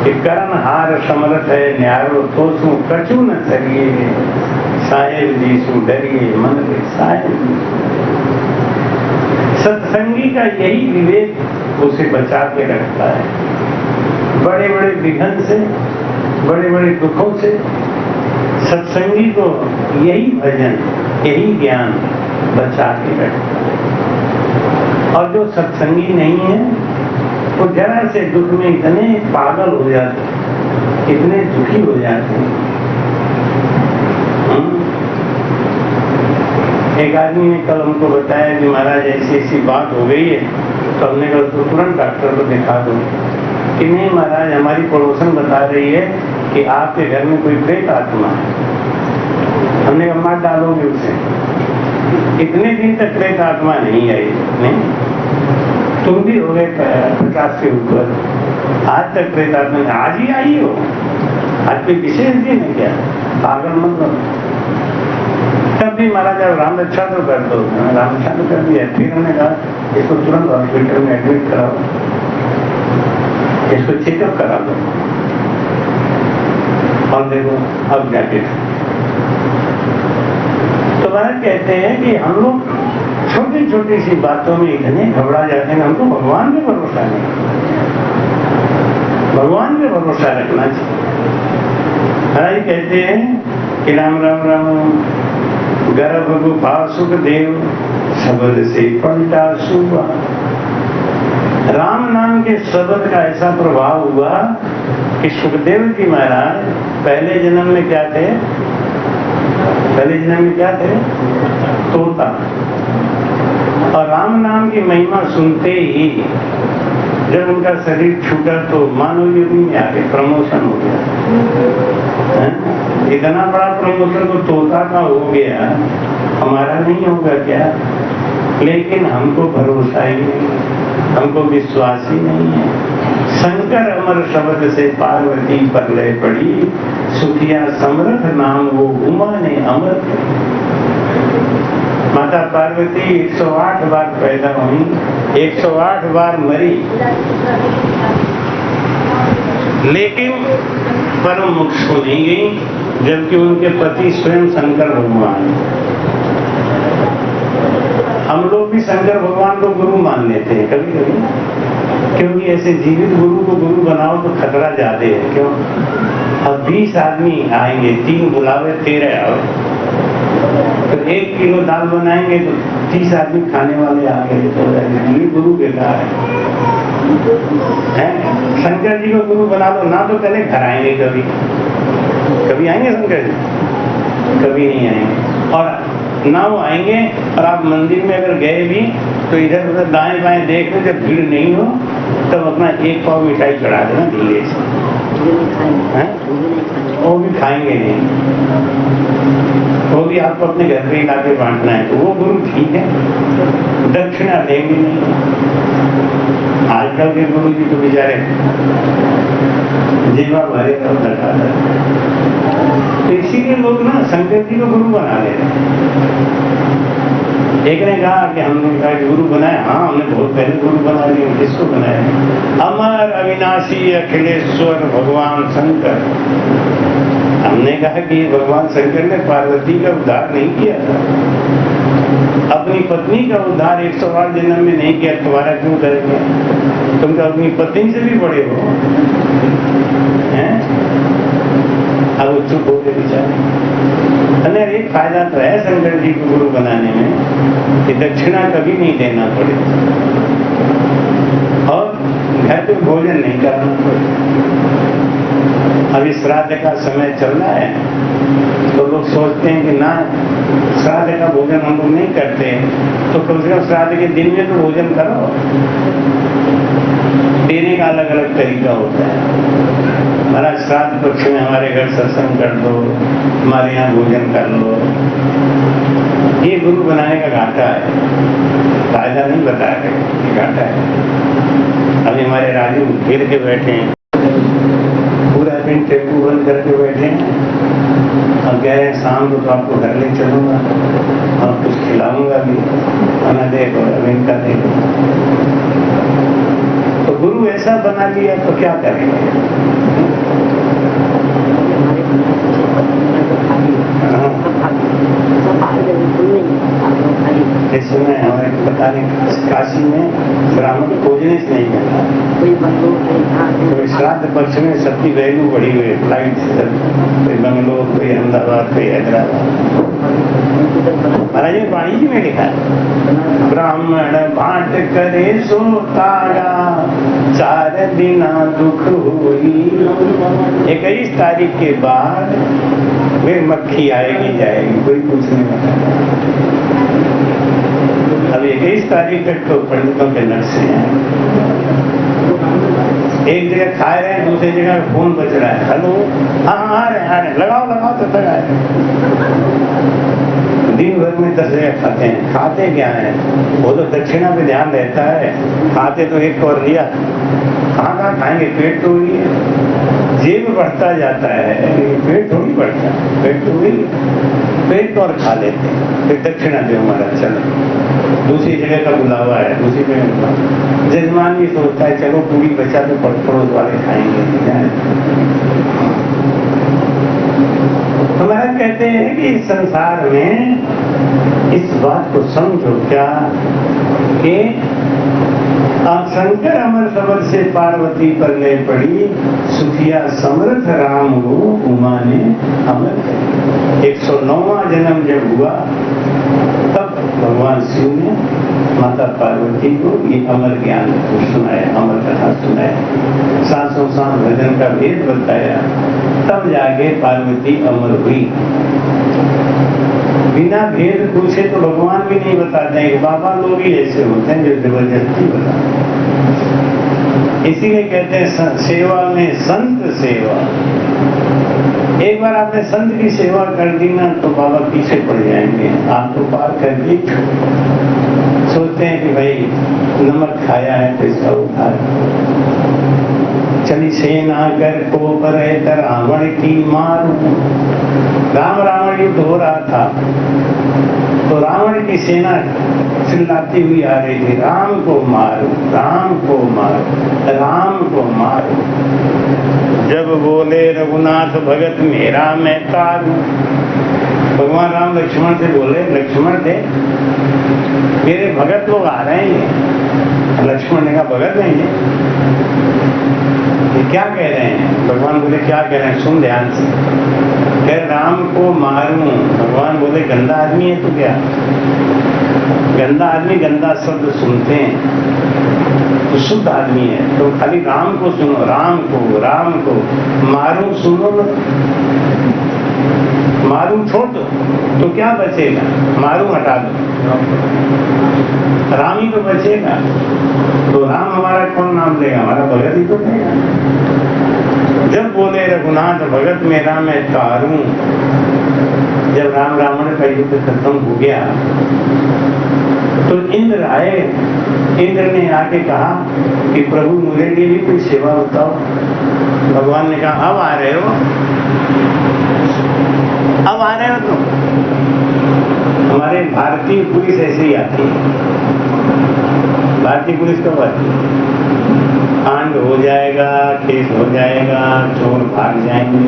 Speaker 1: कि करण हार समर्थ है न्यारो, तो सु कछु न सरिए, साहेब जी सु डरिए मन के साहेब। सत्संगी का यही विवेक उसे बचा के रखता है, बड़े बड़े विघ्न से, बड़े बड़े दुखों से। सत्संगी को यही भजन, यही ज्ञान बचा के रखता है। और जो सत्संगी नहीं है वो जरा से दुख में इतने पागल हो जाते, इतने दुखी हो जाते हैं। एक आदमी ने कल हमको बताया कि महाराज ऐसी ऐसी बात हो गई है, तो हमने कहा तो तुरंत डॉक्टर को दिखा दो। कि नहीं महाराज, हमारी पड़ोसन बता रही है कि आपके घर में कोई प्रेत आत्मा है। हमने कहा मार डालोगे उसे। इतने दिन तक प्रेत आत्मा नहीं आई, नहीं तुम भी हो गए 50 से ऊपर, आज तक प्रेत आत्मा आज ही आई हो, आज कोई विशेष दिन है क्या? पागल मत बनो। तब भी महाराज राम रक्षा तो कर दो, राम रक्षा तो कर दिया। फिर हमने कहा इसको तुरंत हॉस्पिटल में एडमिट कराओ, इसको चेकअप करा दो और देखो अब जाके। तो महाराज कहते हैं कि हम लोग छोटी छोटी सी बातों में इतने घबरा जाते हैं, हमको भगवान पे भरोसा नहीं, भगवान पे भरोसा रखना चाहिए। महाराज कहते हैं कि राम राम राम गर्भ गुफा सुखदेव शब्द से पलटा सुबह। राम नाम के शब्द का ऐसा प्रभाव हुआ कि सुखदेव जी महाराज पहले जन्म में क्या थे? पहले जन्म में क्या थे? तोता। और राम नाम की महिमा सुनते ही जब उनका शरीर छूटा तो मानव युग में आके प्रमोशन हो गया। इतना बड़ा प्रमोशन तो तोता का हो गया, हमारा नहीं होगा क्या? लेकिन हमको भरोसा ही नहीं, हमको विश्वास ही नहीं है। शंकर अमर शब्द से पार्वती पर ले पड़ी, सुखिया समर्थ नाम वो उमा ने अमर। माता पार्वती 108 बार पैदा हुई, 108 बार मरी, लेकिन परम मोक्ष को नहीं गई, जबकि उनके पति स्वयं शंकर भगवान। हम लोग भी शंकर भगवान को गुरु मान लेते हैं कभी कभी, क्योंकि ऐसे जीवित गुरु को गुरु बनाओ तो खतरा ज्यादा है। क्यों? अब 20 आदमी आएंगे, 3 बुलावे 13 आओ, तो 1 किलो दाल बनाएंगे तो 30 आदमी खाने वाले आ गए, तो ये गुरु बेकार है। शंकर जी को गुरु बना लो ना, तो पहले घर आएंगे, कभी कभी आएंगे शंकर जी? कभी नहीं आएंगे। और ना वो आएंगे, और आप मंदिर में अगर गए भी तो इधर उधर दाएं बाएं देख लो, जब भीड़ नहीं हो तब अपना 1 पाव मिठाई चढ़ा देना धीरे से। वो भी खाएंगे नहीं, वो भी आपको अपने घर पे ला के बांटना है, तो वो गुरु ठीक है, दक्षिणा देंगे नहीं। आजकल के गुरु जी तो बेचारे जीवा भरे तब लगा, तो इसीलिए लोग ना शंकर जी को गुरु बना ले रहे। एक ने कहा कि हमने कहा कि गुरु बनाया, हाँ हमने बहुत पहले गुरु बना लिया। किसको बनाया? अमर अविनाशी अखिलेश्वर भगवान शंकर। हमने कहा कि भगवान शंकर ने पार्वती का उद्धार नहीं किया था, अपनी पत्नी का उद्धार 108 जन्म में नहीं किया, तुम्हारा क्यों करेंगे? तुम तो अपनी पत्नी से भी बड़े हो हैं? अब वो चुप हो गए बेचारे। एक फायदा तो है शंकर जी को गुरु बनाने में कि दक्षिणा कभी नहीं देना पड़े और घर पे भोजन नहीं करना पड़े। अभी श्राद्ध का समय चल रहा है तो लोग सोचते हैं कि ना श्राद्ध का भोजन हम लोग नहीं करते, तो कम से कम श्राद्ध के दिन में तो भोजन करो। देने का अलग अलग तरीका होता है। महाराज श्राद्ध पक्ष में हमारे घर सत्संग कर दो, हमारे यहाँ भोजन कर लो, ये गुरु बनाने का घाटा है, फायदा नहीं बताया गया, घाटा है। अभी हमारे राजू गिर के बैठे हैं, पूरा दिन लेकिन टेम्पू बंद करके बैठे हैं और कह रहे हैं शाम को तो आपको घर ले चलूंगा और कुछ खिलाऊंगा भी, खाना देखो इनका देखो। तो गुरु ऐसा बना लिया तो क्या करेंगे? इसमें हमारे पता नहीं काशी में ब्राह्मण खोजने से नहीं मिलता, कोई श्राद्ध पक्ष में सबकी वैल्यू बढ़ी हुई है, फ्लाइट से कोई बंगलोर, कोई अहमदाबाद, कोई हैदराबाद। महाराज ने वाणी जी में लिखा है, ब्राह्मण बांट करे सो तारा 4 दिना दुख हुई। 21 तारीख के बाद वे मक्खी आएगी जाएगी, कोई कुछ नहीं बताएगा। अब 21 तारीख तक तो पंडितों के नक्शे हैं। एक जगह खा रहे हैं, दूसरी जगह फोन बज रहा है, हेलो हाँ आ रहे लगाओ तब तक आए। दिन भर में 10 जगह खाते हैं, खाते क्या है? वो तो दक्षिणा पे ध्यान रहता है, खाते तो एक और लिया, कहाँ खाएंगे? पेट तो हुई है, जेब बढ़ता जाता है, पेट थोड़ी बढ़ता है, पेट तो हुई, पेट और खा लेते हैं, फिर दक्षिणा जो हमारा चलो दूसरी जगह का बुलावा है, दूसरी जगह जजमान भी सोचता है चलो पूरी बचा तो पड़ोस वाले खाएंगे। तो महाराज कहते हैं कि इस संसार में इस बात को समझो क्या कि शंकर अमर समर से पार्वती पर ले पड़ी, सुखिया समर्थ राम हो उमा ने अमर करी। 109वां जन्म जब हुआ तब भगवान शिव ने माता पार्वती को ये अमर ज्ञान सुनाया, अमर कथा सुनाया, सांसों सांस भजन का भेद बताया, तब जाके पार्वती अमर हुई। बिना भेद पूछे तो भगवान भी नहीं बताते हैं, बाबा लोग ही ऐसे होते हैं जो जबरदस्ती बताते हैं। इसीलिए कहते हैं सेवा में संत सेवा। एक बार आपने संत की सेवा कर दी ना तो बाबा पीछे पड़ जाएंगे, आप तो पार कर दी। सोचते हैं कि भाई नमक खाया है तो इसका उधार, चली सेना कर को पर रावण की मारू। रावण युद्ध हो रहा था तो रावण की सेना चिल्लाती हुई आ रही थी, राम को मारो, राम को मारो, राम को मारो। जब बोले रघुनाथ भगत मेरा मैं तारू। भगवान राम लक्ष्मण से बोले, लक्ष्मण थे मेरे भगत लोग आ रहे हैं। लक्ष्मण ने कहा भगत नहीं है, ये क्या कह रहे हैं? भगवान बोले क्या कह रहे हैं, सुन ध्यान से। कह राम को मारूं। भगवान बोले गंदा आदमी है तो क्या? गंदा आदमी गंदा शब्द सुनते हैं तो शुद्ध आदमी है, तो खाली राम को सुनो, राम को मारूं सुनो, मारूं छोड़ दो तो क्या बचेगा? मारूं हटा दो, राम ही तो बचेगा। तो राम हमारा कौन नाम लेगा? हमारा भगत ही तो लेगा। जब बोले रघुनाथ भगत मेरा मैं तारूं, जब राम रावण का युद्ध खत्म हो गया तो इंद्र आए। इंद्र ने आके कहा कि प्रभु मुझे लिए भी कोई सेवा बताओ। भगवान ने कहा अब आ रहे हो, अब आ रहे हो तुम। हमारे भारतीय पुलिस ऐसे ही आती है। भारतीय पुलिस कब आती है? कांड हो जाएगा, केस हो जाएगा, चोर भाग जाएंगे,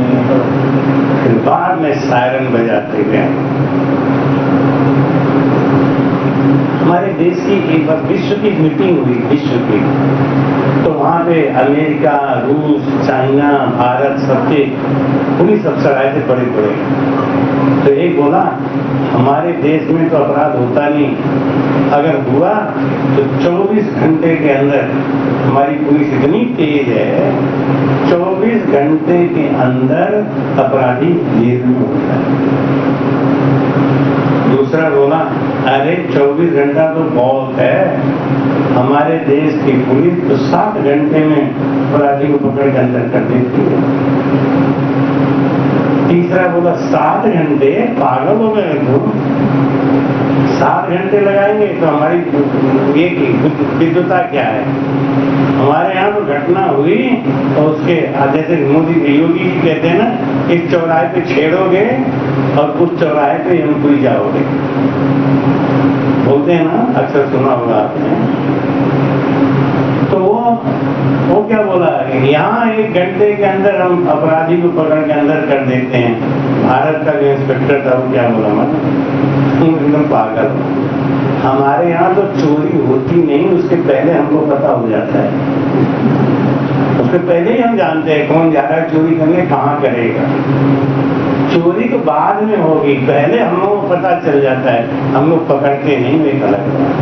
Speaker 1: फिर बाद में सायरन बजाते गए। हमारे देश की एक बार विश्व की मीटिंग हुई, विश्व की, तो वहाँ पे अमेरिका, रूस, चाइना, भारत सबके पुलिस अफसर आए थे बड़े बड़े। तो एक बोला हमारे देश में तो अपराध होता नहीं, अगर हुआ तो 24 घंटे के अंदर हमारी पुलिस इतनी तेज है, 24 घंटे के अंदर अपराधी जेल में होता है। दूसरा बोला अरे 24 घंटा तो बहुत है, हमारे देश की पुलिस तो 7 घंटे में अपराधी को पकड़ के अंदर कर देती है। तीसरा बोला 7 घंटे, पागल हो गए तुम, 7 घंटे लगाएंगे तो हमारी ये विद्वता क्या है? हमारे यहाँ तो घटना हुई तो उसके जैसे मोदी योगी जी कहते हैं ना, इस चौराहे पे छेड़ोगे और उस चौराहे पे यमपुरी जाओगे, बोलते हैं ना, अक्सर सुना होगा आपने। तो वो क्या बोला, यहाँ 1 घंटे के अंदर हम अपराधी को पकड़ के अंदर कर देते हैं। भारत का जो इंस्पेक्टर था वो क्या बोला, मतलब एकदम पागल। हमारे यहाँ तो चोरी होती नहीं, उसके पहले हमको पता हो जाता है, उसके पहले ही हम जानते हैं कौन जा रहा है चोरी करने, कहाँ करेगा। चोरी तो बाद में होगी, पहले हम लोगों को पता चल जाता है, हम लोग पकड़ते नहीं, वो एक अलग बात,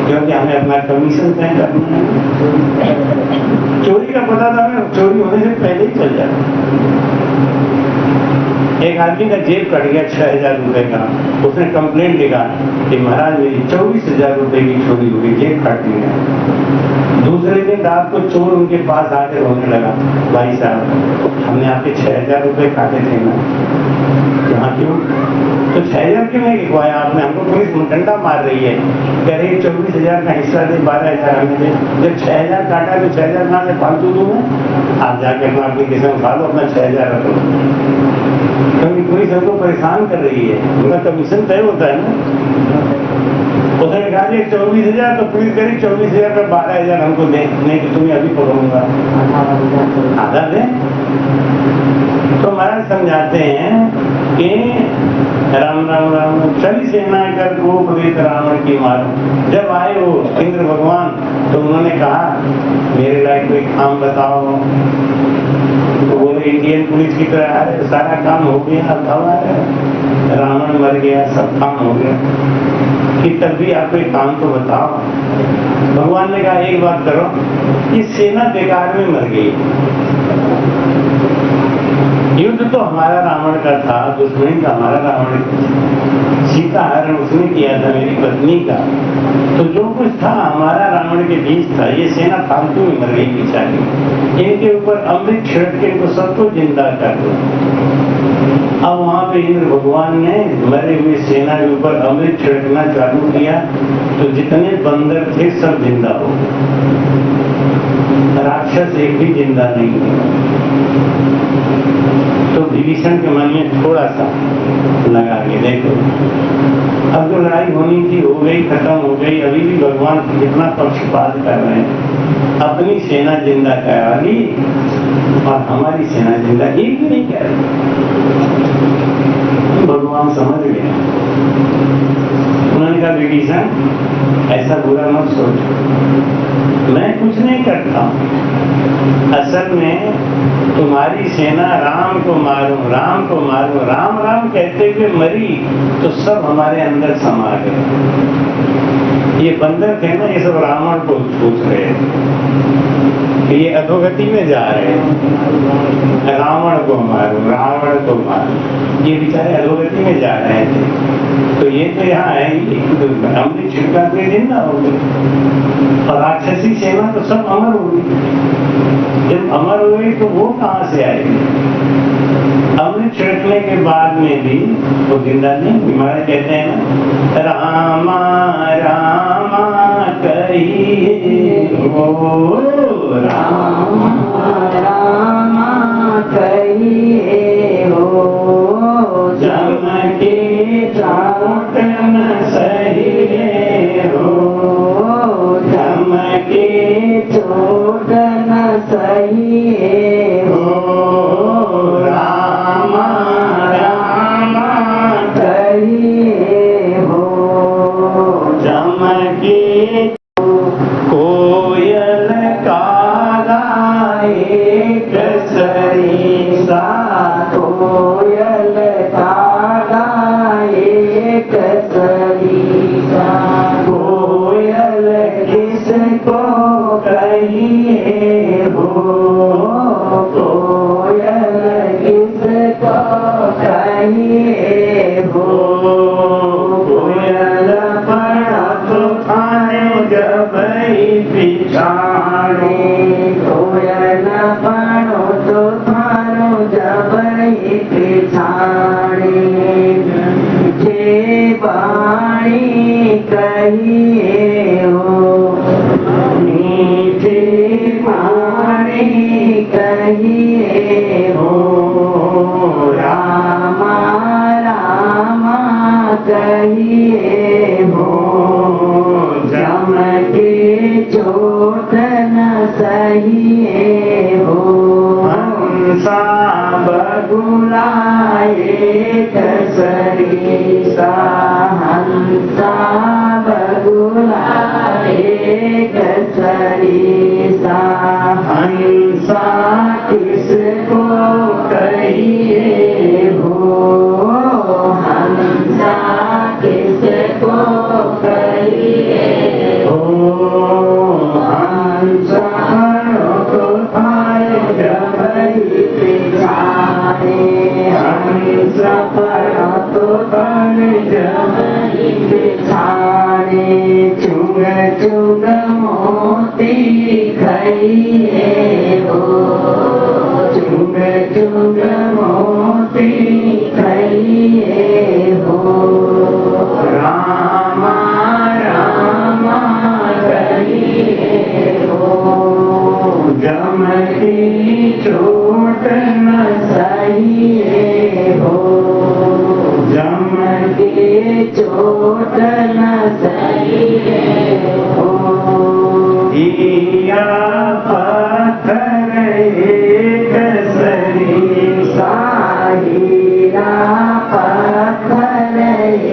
Speaker 1: क्योंकि हमें अपना कमीशन तय करना है। चोरी का पता था हमें चोरी होने से पहले ही चल जाता। एक आदमी का जेब कट गया 6,000 रुपए का, उसने कंप्लेंट लिखा कि महाराज मेरी 24,000 रुपए की चोरी हो गई, जेब कट गया। दूसरे दिन रात को चोर उनके पास आकर रोने लगा, भाई साहब हमने आपके 6,000 रुपए काटे थे ना। यहाँ क्यों? तो 6,000 क्यों नहीं लिखवाया आपने? हमको पुलिस डंडा मार रही है, कह रही 24,000 का हिस्सा दे, 12,000 हमें दे। जब 6,000 काटा तो 6,000 कहाँ से फालतू दूँ मैं? आप जाके अपना एप्लीकेशन उठा लो, अपना 6,000 रखो, क्योंकि पुलिस हमको परेशान कर रही है, उनका कमीशन तय होता है ना। उसने कहा 24,000, तो पुलिस कह रही 24,000 का 12,000 हमको दे, नहीं तो तुम्हें अभी पकड़ूंगा, आधा दे। तो महाराज समझाते हैं कि राम राम राम चली सेना कर गोपरीत रावण की मारो। जब आए वो इंद्र भगवान तो उन्होंने कहा मेरे लायक कोई काम बताओ। तो बोले इंडियन पुलिस की तरह अरे सारा काम हो गया, अब हमारा रावण मर गया, सब काम हो गया, कि तब भी आप कोई काम तो बताओ। भगवान ने कहा एक बात करो, ये सेना बेकार में मर गई। युद्ध तो हमारा रावण का था, दुश्मनी का हमारा रावण, सीता हरण उसने किया था मेरी पत्नी का, तो जो कुछ था हमारा रावण के बीच था। ये सेना फालतू में मर गई बेचारी, इनके ऊपर अमृत छिड़क के इनको सबको जिंदा कर दो। अब वहां पे इंद्र भगवान ने मरे हुए सेना के ऊपर अमृत छिड़कना चालू किया, तो जितने बंदर थे सब जिंदा हो गए, राक्षस एक भी जिंदा नहीं है। तो विभीषण के मन में थोड़ा सा लगा के देखो, अब जो लड़ाई होनी थी हो गई, खत्म हो गई, अभी भी भगवान कितना पक्षपात कर रहे हैं। अपनी सेना जिंदा करा ली और हमारी सेना जिंदा एक नहीं कर रही। भगवान समझ गए, उन्होंने कहा विभीषण ऐसा बुरा मत सोचो, मैं कुछ नहीं करता, असल में तुम्हारी सेना राम को मारो राम को मारो राम राम कहते हुए मरी तो सब हमारे अंदर समा गए। ये बंदर थे ना, ये सब रावण को सोच रहे हैं, ये अधोगति में जा रहे हैं, रावण को मारो रावण को मारो, ये बेचारे अधोगति में जा रहे थे। तो ये तो यहाँ है, हमने छिड़का के जिंदा हो गए और राक्षसी सेना तो सब अमर हो गई। जब अमर हुई तो वो कहाँ से आएगी? अमृत छिड़कने के बाद में भी वो जिंदा नहीं। हमारे कहते हैं ना, रामा रामा कहिए हो, रामा रामा कहिए हो, जम के चोट न सहिए हो, जम के चोट न सहिए हो, रामा रामा कहिए हो, जम के कोयल काला एक सरीसा, कोयल काला एक सरीसा, कोयल किसको कहिए हो, कोयल किसको कहिए हो, कोयल पड़ा तूफाने जब पिछाड़े, कोयल पड़ो तूफानो जब पिछाड़े, जे बाणी कहिए हो, नीचे
Speaker 2: कहिए हो, जम की चोट न सहिए हो।
Speaker 1: हंसा
Speaker 2: बगुलाए कसरीसा, हंसा बगुलाए कसरीसा। हंसा किसको कहिए हो, हंसा किसको कहिए हो। हंसा को पाए जब पिछाड़े, हंसा तो पर जब पिछाड़े। चुग चुग मोती खाइए हो, चुग चुग मोती खाइए हो। रामा रामा कहिए हो, जम की चोट न सहिए हो, जम की चोट न सहिए हो। हीरा पत्थर एक सरीसा, हीरा पत्थर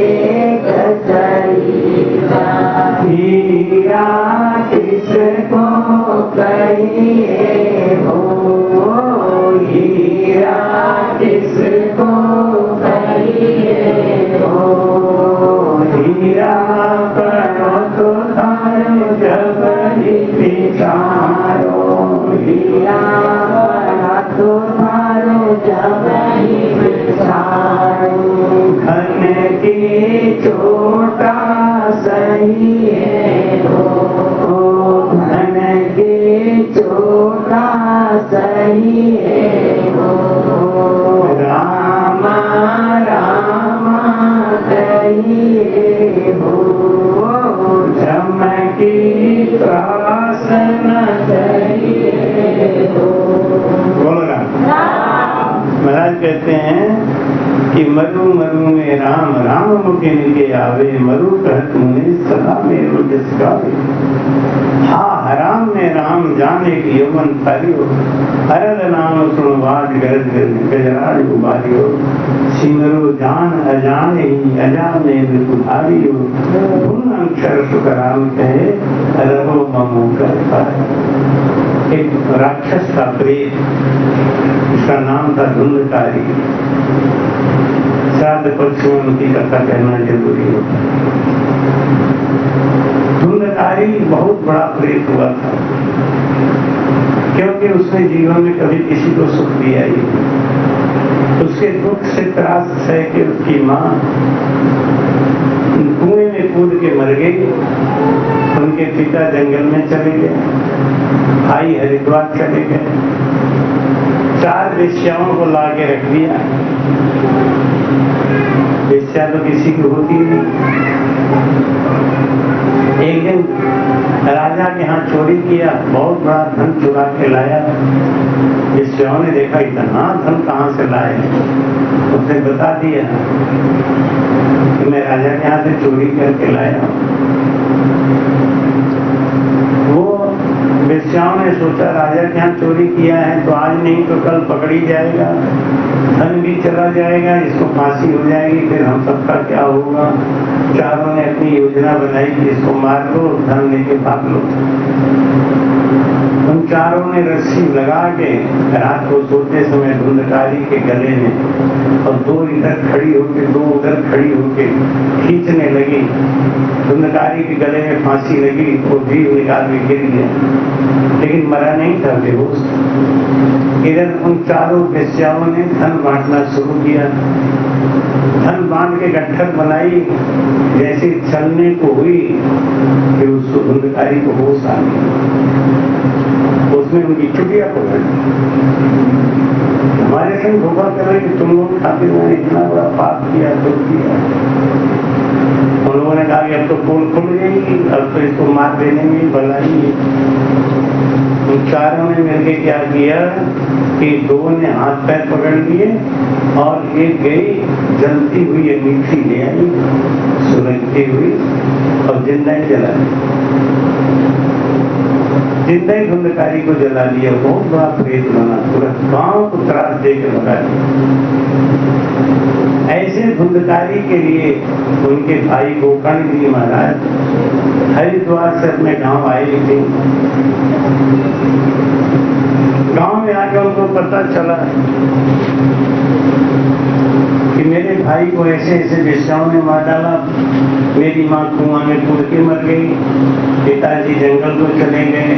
Speaker 2: एक सरीसा। हीरा किसको कहिए हो, हीरा किसको कहिए हो। हीरा पर्वत थारो जब विचारो, हीरा पर्वत थारो जब विचारो। घन की चोटा सहिए हो, घन की चोटा सहिए हो। रामा रामा कहिए हो, जम की त्रास न कहिए हो। बोलना महाराज कहते हैं कि मरु मरु में राम, राम मुखे निके आवे। मरु कहत मुने सदा मेरो जस गावे। हा हराम में राम जाने की यौवन थारियो। हरद नाम सुनवाज गरज गजराज उबारियो। सिमरो जान अजाने ही अजाने मृतुधारियो। धुन अक्षर सुख राम कहे रहो ममो कर पाए। एक राक्षस का प्रेत, इसका नाम था धुंधकारी। श्राद्ध पक्ष में उनकी कथा कहना जरूरी होता है। धुंधकारी बहुत बड़ा प्रेत हुआ था, क्योंकि उसने जीवन में कभी किसी को सुख दिया ही नहीं। उसके दुख से त्रास सह के उसकी माँ कुएं में कूद के मर गई। उनके पिता जंगल में चले गए, भाई हरिद्वार चले गए। 4 वेश्याओं को ला के रख दिया। वेश्या तो किसी की होती नहीं। एक दिन राजा के यहाँ चोरी किया, बहुत बड़ा धन चुरा के लाया। वेश्याओं ने देखा इतना धन कहाँ से लाए, उसने बता दिया कि मैं राजा के यहाँ से चोरी करके लाया। वो वेश्याओं ने सोचा राजा के यहाँ चोरी किया है तो आज नहीं तो कल पकड़ी जाएगा, धन भी चला जाएगा, इसको फांसी हो जाएगी, फिर हम सबका क्या होगा। चारों ने अपनी योजना बनाई कि इसको मार दो, धन लेके भाग लो। उन चारों ने रस्सी लगा के रात को सोते समय धुंधकारी के गले में, और 2 इधर खड़ी होके 2 उधर खड़ी होके खींचने लगी। धुंधकारी के गले में फांसी लगी, वो जीव निकाल के गिर गया, लेकिन मरा नहीं था, बेहोश। इधर उन चारों वेश्याओं ने धन बांटना शुरू किया। धन बांट के गट्ठर बनाई। जैसे चलने को हुई कि उस धुंधकारी को होश आ गई, उसमें उनकी चुटिया पकड़ ली। हमारे संग धोखा कर रहे कि तुम लोग खाते हुए इतना बड़ा पाप किया, दुख किया। उन लोगों ने कहा कि अब तो पोल खुल गई, अब तो इसको मार देने में भलाई।
Speaker 1: उन चारों ने मिलके क्या किया कि दो ने हाथ पैर पकड़ लिए और एक गई जलती हुई अंगीठी ले आई सुलगती हुई और जिंदा ही जला दी, जिंदा ही धुंधकारी को जला दिया। बहुत बड़ा प्रेत बना, पूरा गांव को त्रास देकर भगा दिया। ऐसे धुंधकारी के लिए उनके भाई गोकर्ण जी महाराज हरिद्वार से अपने गांव आए थे। गांव में आके उनको पता चला कि मेरे भाई को ऐसे ऐसे वेश्याओं ने मार डाला, मेरी माँ कुआं में कूद के मर गई, पिताजी जंगल को चले गए,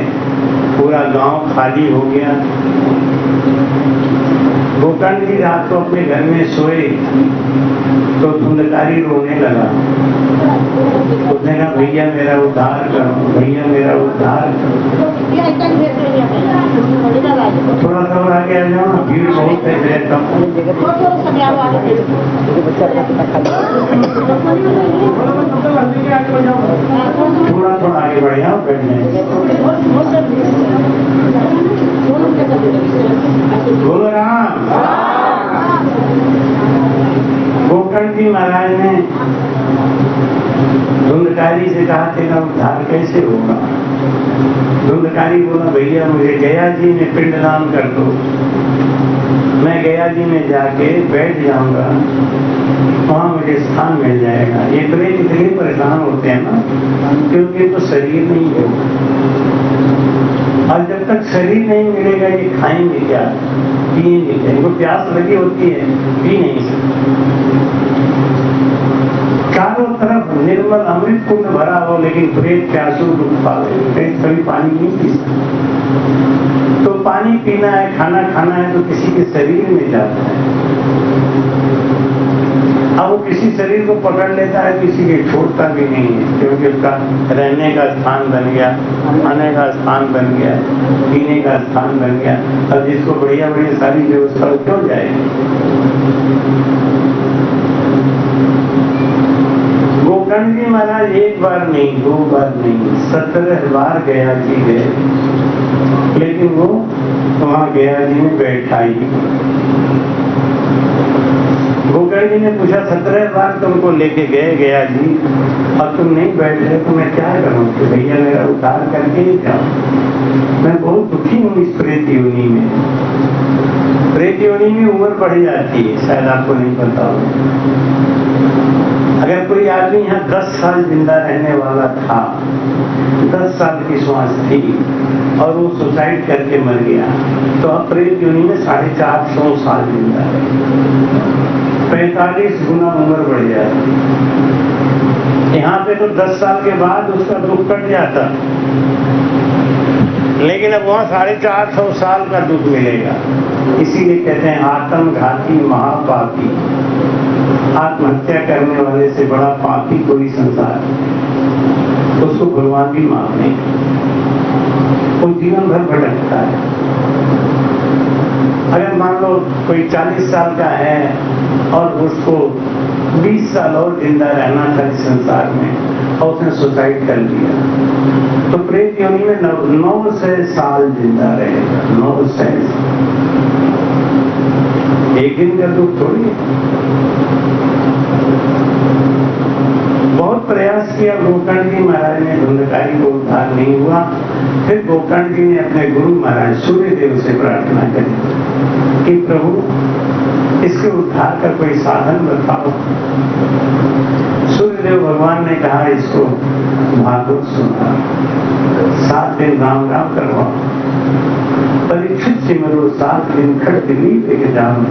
Speaker 1: पूरा गांव खाली हो गया। गोकर्ण जी रात को अपने घर में सोए तो धुंधकारी रोने लगा। उसने कहा भैया मेरा उद्धार करो, भैया मेरा उद्धार करो। थोड़ा सा और आगे आ जाओ ना, भीड़ बहुत है, मेरे कम। थोड़ा थोड़ा आगे बढ़ जाओ, बैठने। बोलो राम। गोकर्ण जी महाराज ने धुंधकारी से कहा तेरा उद्धार कैसे होगा? धुंधकारी बोला भैया मुझे गया जी में पिंडदान कर दो, मैं गया जी में जाके बैठ जाऊंगा, वहां मुझे स्थान मिल जाएगा। ये प्रेत इतने परेशान होते हैं ना, क्योंकि तो शरीर नहीं है, और जब तक शरीर नहीं मिलेगा ये खाएंगे क्या, पिएंगे क्या? इनको प्यास लगी होती है, पी नहीं सकते। चारों तरफ निर्मल अमृत कुंड भरा हो, लेकिन प्रेत प्यासू दुख पावे, प्रेत कभी पानी नहीं पी सकता। तो पानी पीना है, खाना खाना है तो किसी के शरीर में जाता है। अब वो किसी शरीर को पकड़ लेता है, किसी के छोड़ता भी नहीं है, क्योंकि उसका रहने का स्थान बन गया, खाने का स्थान बन गया, पीने का स्थान बन गया। अब जिसको बढ़िया बढ़िया सारी व्यवस्था क्यों जाएगी? गोकर्ण जी महाराज एक बार नहीं, दो बार नहीं, 17 बार गया जी गए, लेकिन वो वहां गया जी में बैठा ही। गोकर्ण जी ने पूछा 17 बार तुमको लेके गए गया जी और तुम नहीं बैठ रहे तो मैं क्या करूं? कि भैया मेरा उद्धार करके ही जाओ, मैं बहुत दुखी हूँ इस प्रेत योनि में। प्रेत योनि में उम्र बढ़ जाती है, शायद आपको नहीं पता हो। अगर कोई आदमी यहाँ 10 साल जिंदा रहने वाला था, 10 साल की श्वास थी और वो सुसाइड करके मर गया, तो अब प्रेत योनि में 450 साल जिंदा है, 45 गुना उम्र बढ़ जाती। यहाँ पे तो 10 साल के बाद उसका दुख कट जाता, लेकिन अब वहाँ 450 साल का दुख मिलेगा। इसीलिए कहते हैं आत्मघाती महापापी, आत्महत्या करने वाले से बड़ा पापी कोई संसार, उसको भगवान भी माफ नहीं, वो जीवन भर भटकता है। अगर मान लो कोई 40 साल का है और उसको 20 साल और जिंदा रहना था इस संसार में और उसने सुसाइड कर लिया, तो प्रेत योनि में 900 साल जिंदा रहेगा। 900 एक दिन का दुख थोड़ी है। बहुत प्रयास किया गोकर्ण जी महाराज ने, धुंधकारी को उद्धार नहीं हुआ। फिर गोकर्ण जी ने अपने गुरु महाराज सूर्यदेव से प्रार्थना करी कि प्रभु इसके उद्धार का कोई साधन बताओ। सूर्यदेव भगवान ने कहा इसको भागवत सुना, 7 दिन राम राम करवाओ, परीक्षित सिमरो 7 दिन खट दिलीप एक जाम,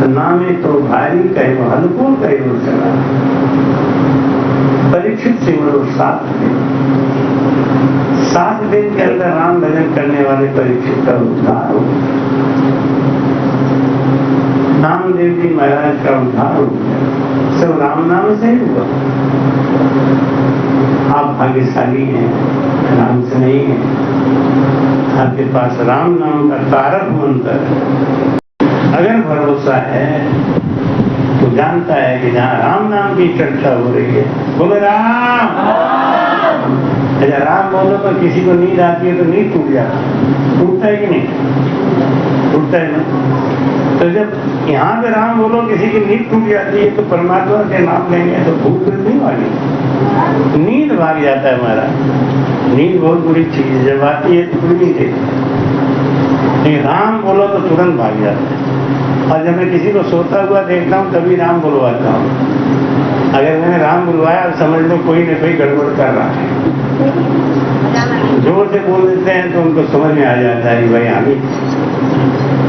Speaker 1: तो नामे तो भारी कहे हल्को कहे चला। परीक्षित सिमरो 7 दिन, 7 दिन के अंदर राम भजन करने वाले परीक्षित का उद्धार हो। नामदेव जी महाराज का उद्धार हो गया, सब राम नाम से ही हुआ। आप भाग्यशाली हैं, राम से नहीं है, आपके पास राम नाम का तारक मंत्र है। अगर भरोसा है तो जानता है कि जहाँ राम नाम की चर्चा हो रही है, बोले राम। अच्छा, राम बोलो तो किसी को नींद आती है तो नींद टूट जाता है, टूटता है कि नहीं? टूटता है ना। तो जब यहाँ पे राम बोलो किसी की नींद टूट जाती है तो परमात्मा के नाम लेंगे तो भूख नहीं भागी, नींद भाग जाता है हमारा। नींद बहुत बुरी चीज है, जब आती है तो कोई नहीं देखती, राम बोलो तो तुरंत भाग जाता है। और जब मैं किसी को सोता हुआ देखता हूँ तभी राम बुलवाता हूँ। अगर मैंने राम बुलवाया अब समझ लो कोई न कोई गड़बड़ कर रहा है, जोर से बोल देते हैं तो उनको समझ में आ जाता है कि भाई आगे।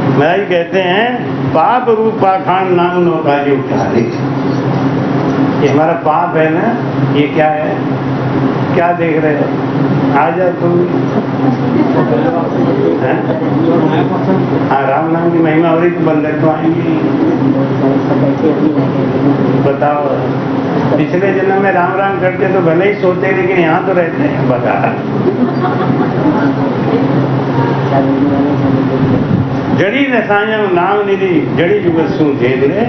Speaker 1: महाराज कहते हैं पाप रूप पाखंड नाम नौका जी उठा दे। ये हमारा पाप है ना, ये क्या है, क्या देख रहे हो, आ जा तुम। हाँ, राम नाम की महिमा हो रही तो बंदर तो आएंगे। बताओ, पिछले जन्म में राम राम करते तो भले ही सोते लेकिन यहाँ तो रहते हैं। बता, जड़ी रसायन नाम निधि जड़ी जुगसु झेले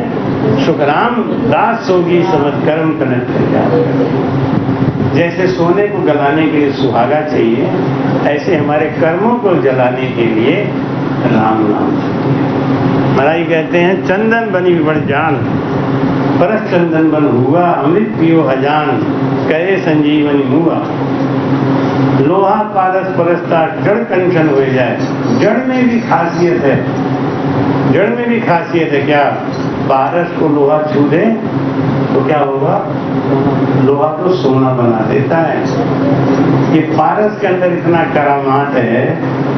Speaker 1: सुखराम दास सोगी समझ कर्म कनक। जैसे सोने को गलाने के लिए सुहागा चाहिए, ऐसे हमारे कर्मों को जलाने के लिए राम नाम। महाराज कहते हैं चंदन बनी बड़ जान, परस चंदन बन हुआ, अमृत पियो हजान, कहे संजीवनी हुआ। लोहा पारस परस्ता जड़ कंचन हो जाए। जड़ में भी खासियत है, जड़ में भी खासियत है। क्या? पारस को लोहा छू दे तो क्या होगा? लोहा को सोना बना देता है। ये पारस के अंदर इतना करामात है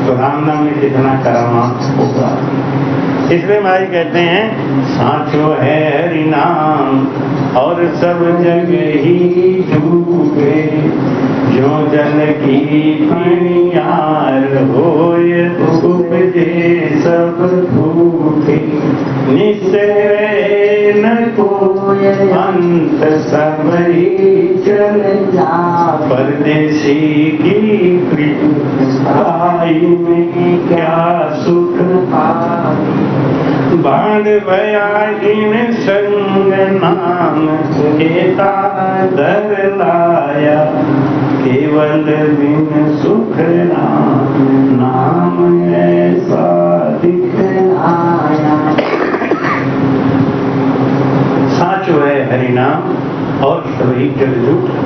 Speaker 1: तो राम नाम में कितना करामात होगा। इसलिए महाराज कहते हैं साचो है हरि नाम और सब जगह ही झूठे, जो जन की प्रणियार होय उपजे सब झूठे। निश्चय न कोय अंत सब ही चल जा, परदेसी की प्रीति में क्या सुख पाई। बाण भयालीन संग नाम केता दर लाया, केवल बिन सुख नाम ऐसा दिखलाया। साचो है हरि नाम और सभी जग झूठा।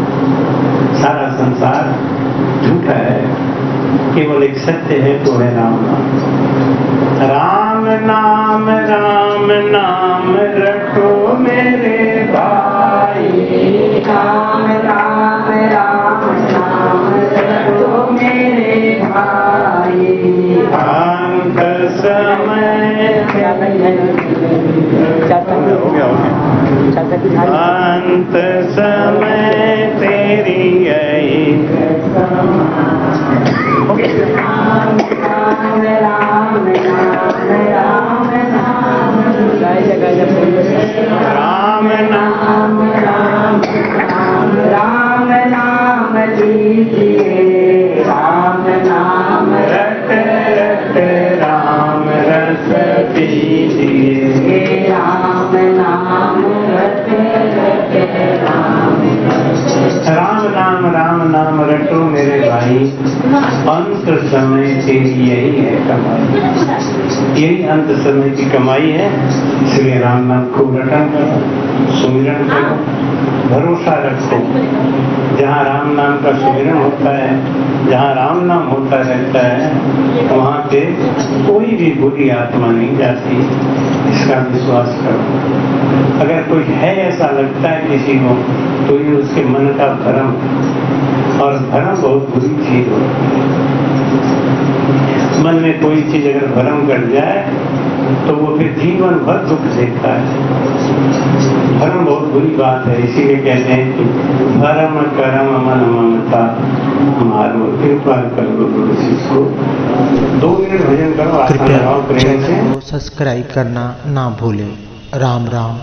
Speaker 1: सारा संसार झूठा है, केवल एक सत्य है तो है राम नाम। राम नाम राम नाम रटो मेरे भाई, राम राम राम नाम रटो मेरे भाई। अंत समय अंत समय तेरी आई। राम राम राम राम नाम राम नाम लीजिए, राम नाम रट रट राम रस दीजिए, राम नाम रट रट राम नाम रटो मेरे भाई। अंत समय तेरी यही है कमाई, यही अंत समय की कमाई है। इसलिए राम नाम खूब रटन करो, सुमिरन करो, भरोसा रखो। जहाँ राम नाम का सुमिरन होता है, जहाँ राम नाम होता रहता है, वहाँ पे कोई भी बुरी आत्मा नहीं जाती, इसका विश्वास करो। अगर कोई है ऐसा लगता है किसी को तो ये उसके मन का भ्रम, और भ्रम बहुत बुरी चीज होती है। मन में कोई चीज अगर भ्रम कर जाए तो वो फिर जीवन भर दुख देता है। भ्रम बहुत बुरी बात है, इसीलिए कहते हैं कि भ्रम कर्म मन ममता मारो, कृपा करो गुरु शिष्य को। 2 मिनट भजन करो, आसन लगाओ प्रेम से।
Speaker 3: सब्सक्राइब करना ना भूले। राम राम।